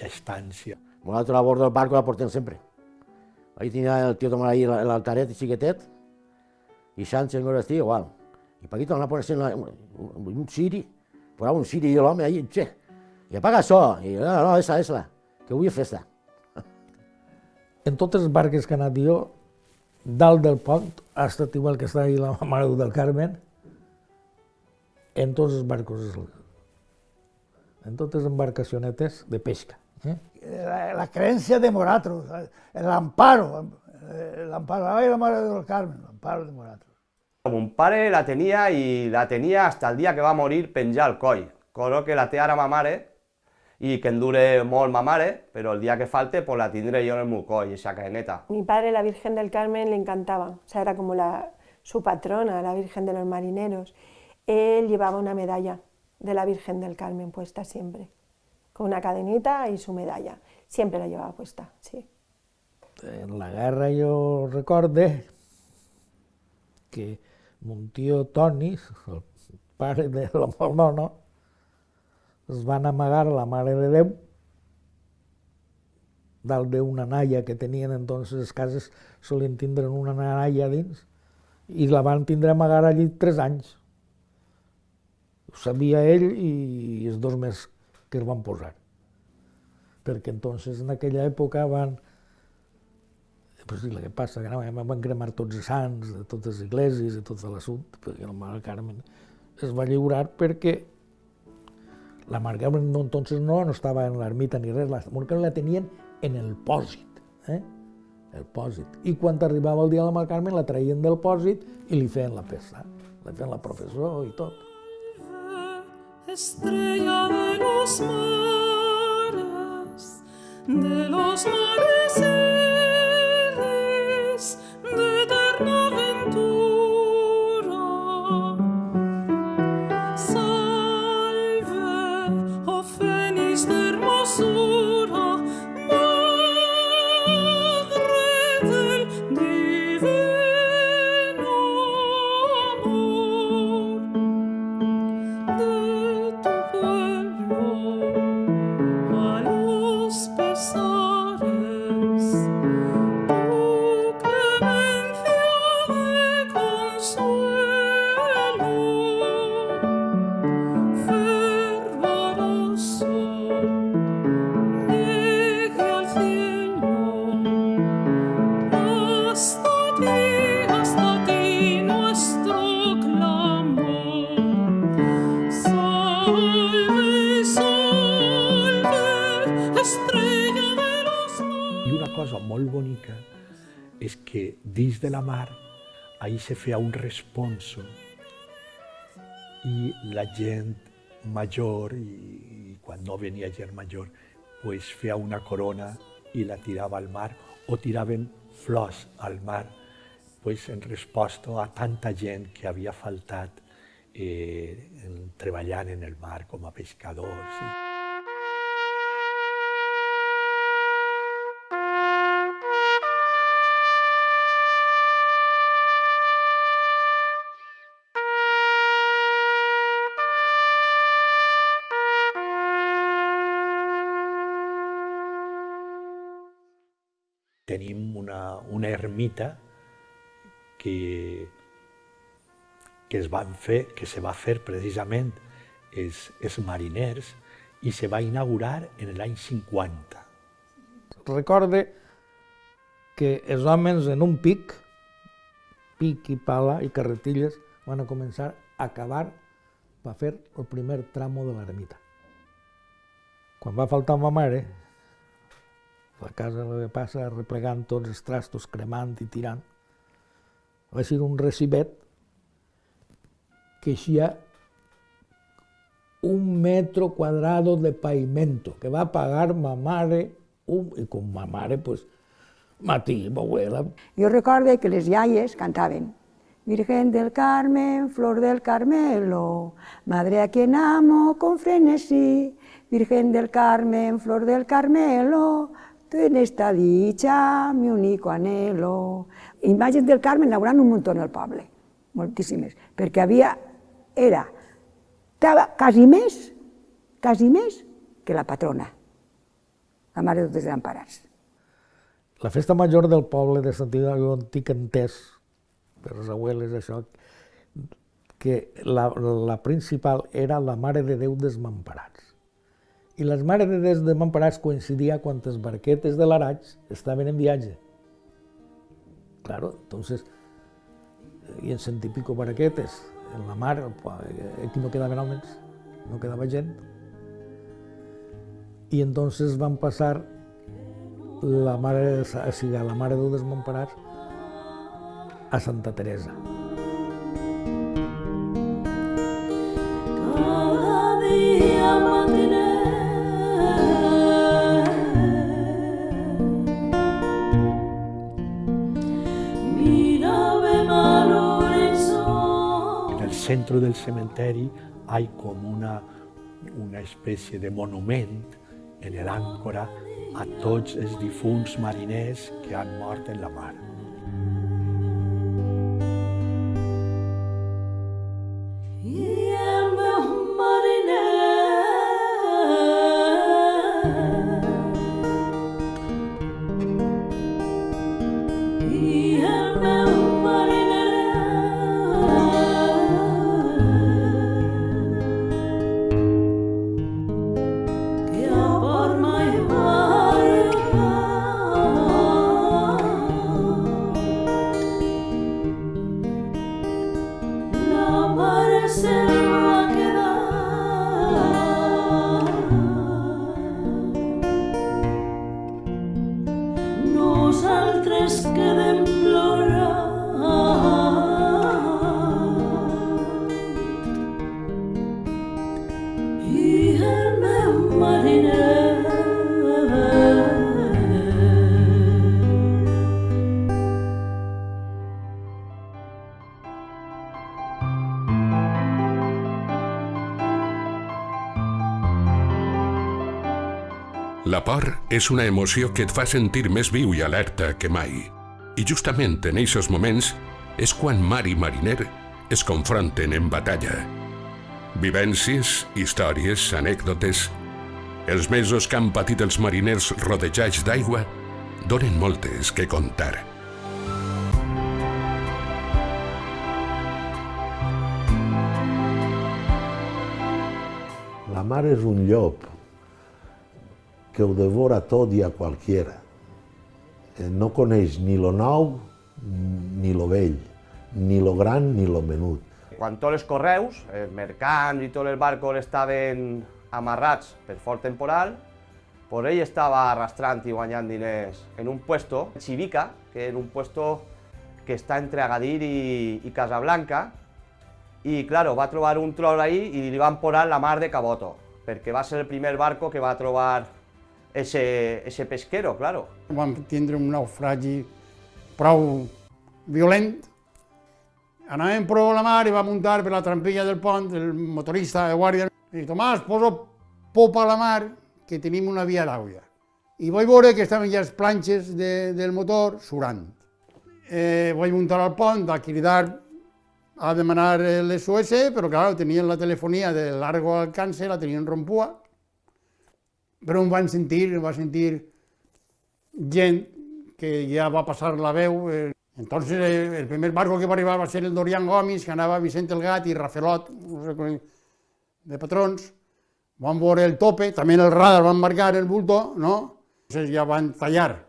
estància. Nosaltres a bord del barco la portem sempre. Ahí tenia el tio Tomàs ahí l'altaret xiquetet i Sánchez Gorastí igual. I Paquito van a ponerse un ciri, posava un ciri i l'home ahí, che, i apaga això, i no, esa, que avui és festa. En totes les barques que he anat jo, dalt del pont, ha estat igual que està ahí la Mare del Carmen, en tots els barcos, en totes les embarcacionetes de pesca. La creencia de Moratros, el amparo, ay, la Mare del Carmen, el amparo de Moratros. Mon pare la tenia i la tenia hasta el dia que va morir penjar al coll, cosa que la té ara ma mare i que em dure molt ma mare, però el dia que falte pues la tindré jo en el meu coll, esa cadeneta. Mi padre, la Virgen del Carmen, le encantaba, o sea, era como su patrona, la Virgen de los Marineros. Él llevaba una medalla de la Virgen del Carmen puesta siempre, con una cadenita y su medalla, siempre la llevaba puesta, sí. En la guerra jo recorde que mon tio Toni, el pare de l'Amordono, es van amagar a la Mare de Déu dalt d'una naia que tenien entonces les cases, solien tindre una naia dins i la van tindre amagar allí 3 anys. Ho sabia ell i els 2 més que es van posar. Perquè entonces en aquella època van... Pues el que passa, que van cremar tots els sants de totes les esglésies i tot l'assumpte, perquè la Mare Carmen es va lliurar perquè la Mare Carmen entonces no estava en l'ermita ni res, la Mare Carmen la tenien en el pòsit, el pòsit. I quan arribava el dia de la Mare Carmen la traien del pòsit i li feien la festa, li feien la professó i tot. Estrella de los mares eres, de eterna ventura. Salve, oh és que dins de la mar ahí se feia un responso i la gent major, i quan no venia gent major, pues feia una corona i la tirava al mar, o tiraven flors al mar, pues en resposta a tanta gent que havia faltat treballant en el mar com a pescadors. Tenim una ermita que se va fer precisament els mariners i se va inaugurar en l'any 50. Recorde que els homes en un pic i pala i carretilles van a començar a cavar per fer el primer tramo de l'ermita. Quan va faltar ma mare, la casa la passa replegant tots els trastos, cremant i tirant, va ser un recibet que eixia 1 metro quadrado de pavimento, que va pagar ma mare, i com ma mare, pues, matí, ma abuela. Jo recordo que les iaies cantaven Virgen del Carmen, flor del Carmelo, madre a quien amo con frenesí, Virgen del Carmen, flor del Carmelo, tú en esta dicha mi único anhelo. Imatges del Carmen n'hauran un muntó al poble, moltíssimes, perquè estava quasi més que la patrona, la Mare de tots els Desemparats. La festa major del poble de Sant Hilari antic entès, per les abueles, això, que la principal era la Mare de Déu dels Desemparats. I les Mares de Déu Desemparats coincidia quan les barquetes de l'Araig estaven en viatge. Claro, entonces, hi ha 100 y pico barquetes en la mar, aquí no quedaven homes, no quedava gent. I entonces van passar la Mare de Déu dels Desemparats a Santa Teresa. Cada día mantener En el centro del cementerio hay como una especie de monument en el àncora a tots els difunts mariners que han mort en la mar. Nosaltres quedem plorant i el meu mariner La por és una emoció que et fa sentir més viu i alerta que mai. I justament en aquests moments és quan mar i mariner es confronten en batalla. Vivències, històries, anècdotes... Els mesos que han patit els mariners rodejats d'aigua donen moltes que contar. La mar és un llop que ho devora tot i a qualquiera. No coneix ni lo nou ni lo vell, ni lo gran ni lo menut. Quan tots els correus, els mercants i tots els barcos estaven amarrats per fort temporal, Pues ell estava arrastrant i guanyant diners en un puesto, Chivica, que era un puesto que està entre Agadir i Casablanca, i, claro, va trobar un troll ahí i li van posar la mar de Caboto, perquè va ser el primer barco que va trobar ese pesquero, claro. Vam tindre un naufragi prou violent. Anàvem prou a la mar i va muntar per la trampilla del pont el motorista de guàrdia i diu, Tomàs, posa popa a la mar, que tenim una via d'aigua. I vaig veure que estaven ja les planxes del motor surant. Vaig muntar al pont a cridar a demanar l'SOS, però clar, tenien la telefonia de largo alcance, la tenien rompua, però va sentir gent que ja va passar la veu. Entonces el primer barco que va arribar va ser el Dorian Gomis, que anava Vicent el Gat i Rafelot, de patrons. Van veure el tope, també el radar van marcar el bulto, no? Entonces ja van tallar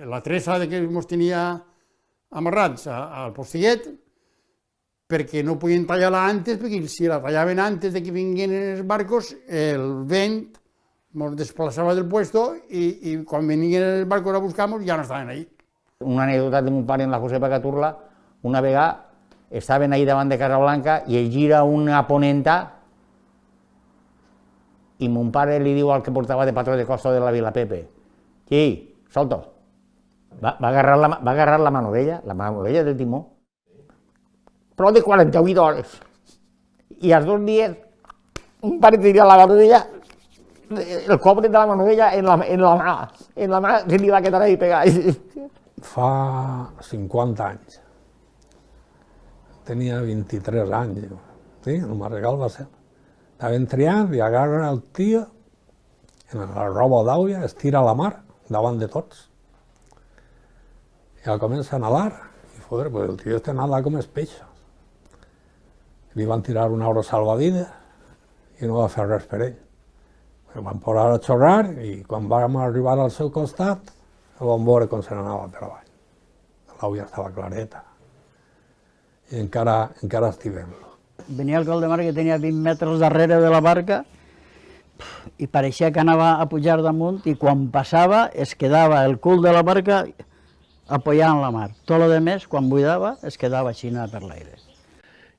la tressa que ens tenia amarrats al postillet, perquè no podien tallar-la antes, perquè si la tallaven antes de que vinguin els barcos, el vent ens desplaçava del puesto i quan venien els barcos a buscar-nos ja no estaven ahí. Una anècdota de mon pare en la Josepa Caturla, una vegada estaven ahí davant de Casablanca i ell gira una ponenta i mon pare li diu al que portava de patró de costa de la Vila Pepe, «Sí, solto». Va agarrar la manovella del timó, però de 48 hores. I als 2 dies, un pare tenia la manovella, el cobre de la manovella en la mà se li va quedar ahí pegat. Fa 50 anys. Tenia 23 anys, sí, el Marregal va ser. Estaven triant i agarren el tio en la roba d'aigua, es tira a la mar davant de tots. I ja comença a nadar i fotre, pues el tio este nada com els peixos. Li van tirar una hora salvavides i no va fer res per ell. El van posar a xorrar i quan vam arribar al seu costat el vam veure com se n'anava per avall. L'aigua estava clareta i encara estivem-lo. Venia el col de mar que tenia 20 metres darrere de la barca i pareixia que anava a pujar damunt i quan passava es quedava el cul de la barca apoyant la mar. Tot el demés, quan buidava, es quedava així per l'aire.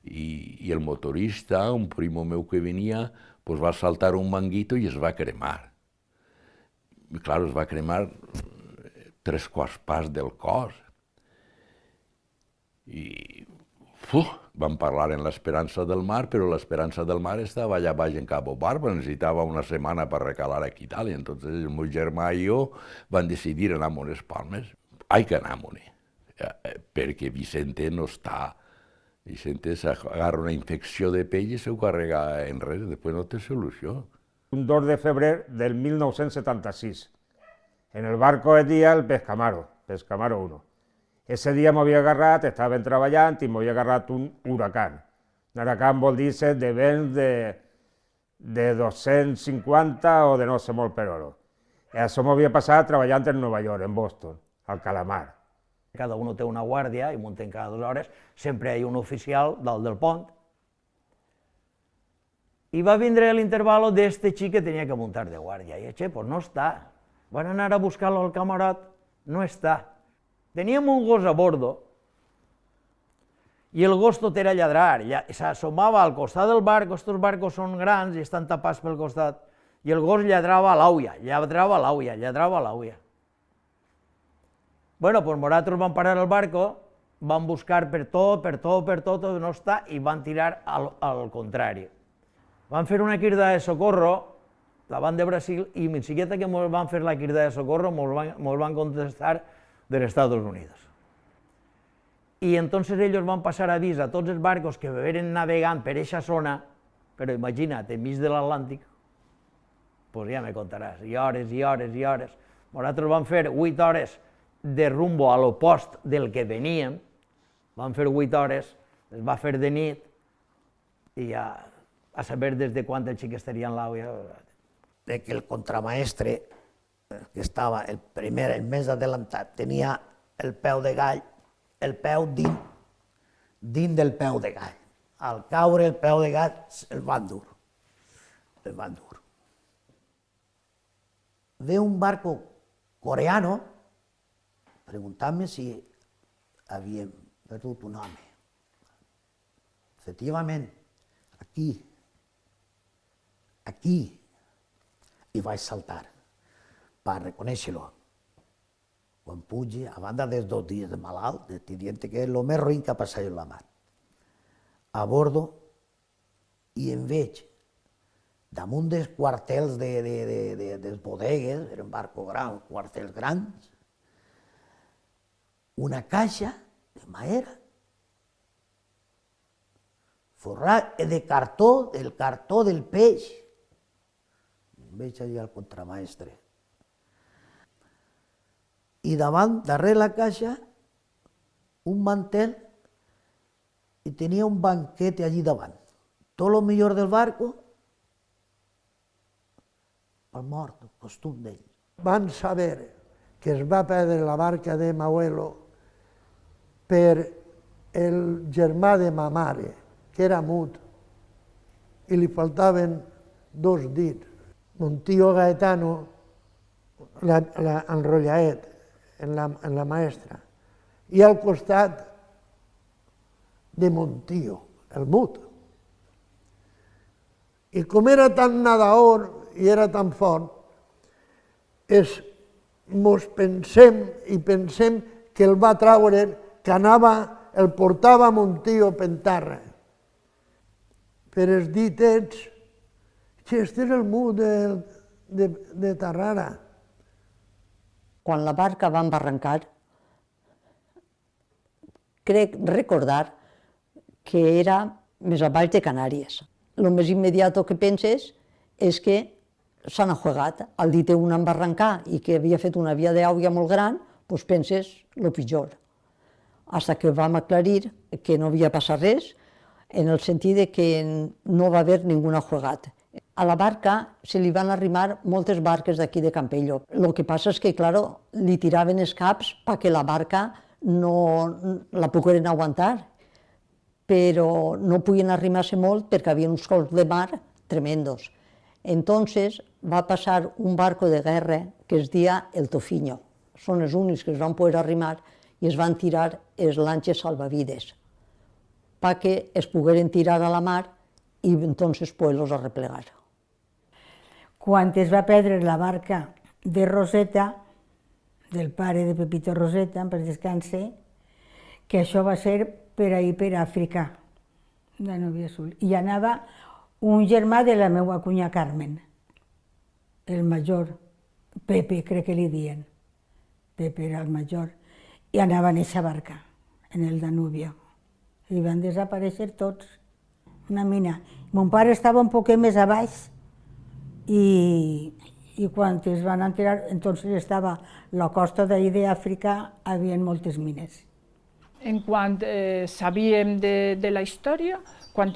I el motorista, un primo meu que venia, pues va saltar un manguito i es va cremar. I clar, es va cremar 3/4 parts del cos. I vam parlar en l'Esperança del Mar, però l'Esperança del Mar estava allà baix en Cabo Barba, necessitava una setmana per recalar aquí i tal, i entonces el meu germà i jo van decidir anar a Mones Palmes. Hay que anar a Mones, perquè Vicente no està. Vicente s'agarra una infecció de pell i s'ho carrega en res, després no té solució. Un 2 de febrer del 1976. En el barco de día el Pescamaro 1. Ese día m'havia agarrat, estàvem treballant i m'havia agarrat un huracán. Un huracán vol dir de vents de 250 o de no sé molt per hora. I això m'havia passat treballant en Nova York, en Boston, al Calamar. Cada uno té una guàrdia i munten cada 2 hores, sempre hi ha un oficial dalt del pont. I va vindre l'intervalo d'este xic que tenia que muntar de guàrdia. I pues no està. Van anar a buscar-lo al camarot, no està. Teníem un gos a bordo i el gos tot era lladrar. S'assomava al costat del barco, estos barcos són grans i estan tapats pel costat, i el gos lladrava a l'auia, lladrava a l'auia. Bueno, pues nosaltres vam parar el barco, van buscar per tot, no està, i van tirar al contrari. Van fer una crida de socorro davant de Brasil i en seguida que ens van fer la crida de socorro ens van contestar de Estados Unidos. I entonces ells van passar avís a tots els barcos que veren navegant per aquesta zona, però imagina't, enmig de l'Atlàntic, pues ja me contaràs, i hores. Nosaltres vam fer 8 hores de rumbo a l'opost del que veníem, vam fer 8 hores, es va fer de nit, i ja a saber des de quan el xic estaria en l'aigua. De que el contramaestre, que estava el més adelantat, tenia el peu de gall, el peu dins del peu de gall. Al caure el peu de gall el van dur. ve un barco coreano preguntant-me si havíem perdut un home. Efectivament, aquí, i vaig saltar per reconèixer-lo. Quan pugi, a banda dels 2 dies de malalt, dient que és el més roïn que ha passat en la mar. Abordo i em veig damunt dels quartels dels bodegues, era un barco gran, quartels grans, una caixa de madera forrat de cartó, del cartó del peix. Em veig allà al contramaestre. I darrere la caixa, un mantel i tenia un banquet allí davant. Tot el millor del barco pel mort, el costum d'ell. Van saber que es va perdre la barca de Mauelo per el germà de ma mare, que era mut, i li faltaven 2 dits. Mon tio Gaetano l'enrotllaet en la maestra, i al costat de mon tio, el mut. I com era tan nadador i era tan fort, mos pensem que el va traure, que el portava mon tio per terra. Per els ditets, que este és el mut de Tarrara. Quan la barca va embarrancar, crec recordar que era més avall de Canàries. El més immediat que penses és que s'han ajuegat. Al dir un embarrancar i que havia fet una via d'aigua molt gran, doncs penses el pitjor. Fins que vam aclarir que no havia passat res, en el sentit que no va haver ningú ajuegat. A la barca se li van arrimar moltes barques d'aquí de Campello. El que passa és que, clar, li tiraven els caps perquè la barca no la pogueren aguantar, però no podien arrimar-se molt perquè havia uns colps de mar tremendos. Entonces va passar un barco de guerra que es deia el Tofiño. Són els únics que es van poder arrimar i es van tirar els lanxes salvavides perquè es pogueren tirar a la mar i entonces poder-los arreplegar. Quan es va perdre la barca de Roseta, del pare de Pepito Roseta, en paz descanse, que això va ser per ahir per Àfrica, de Novia Azul. I anava un germà de la meva cunya Carmen, el major, Pepe, crec que li diuen. Pepe era el major. I anava en aquesta barca, en el Danubio. I van desaparèixer tots, una mina. Mon pare estava un poquet més a baix i quan es van enterar, entonces estava la costa d'ahir d'Àfrica, havia moltes mines. En quant sabíem de la història, quan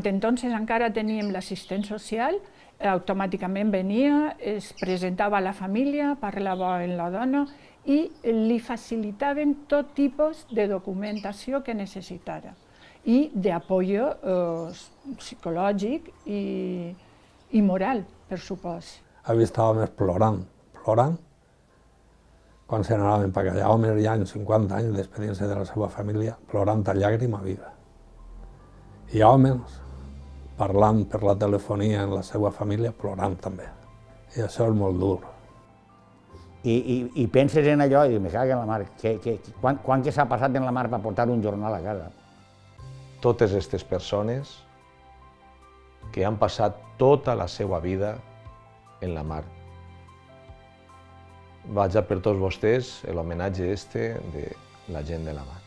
entonces encara teníem l'assistent social, automàticament venia, es presentava a la família, parlava amb la dona i li facilitaven tot tipus de documentació que necessitara i d'apoyo psicològic i moral, per supòs. Havia estat més plorant, quan se n'anaven per allà, homes ja en 50 anys despedint-se de la seva família, plorant a llàgrima viva. I homes parlant per la telefonia amb la seva família, plorant també. I això és molt dur. I penses en allò i me cago en la mar. Quan que s'ha passat en la mar per portar un jornal a casa? Totes aquestes persones que han passat tota la seva vida en la mar. Vaig a per tots vostès l'homenatge de la gent de la mar.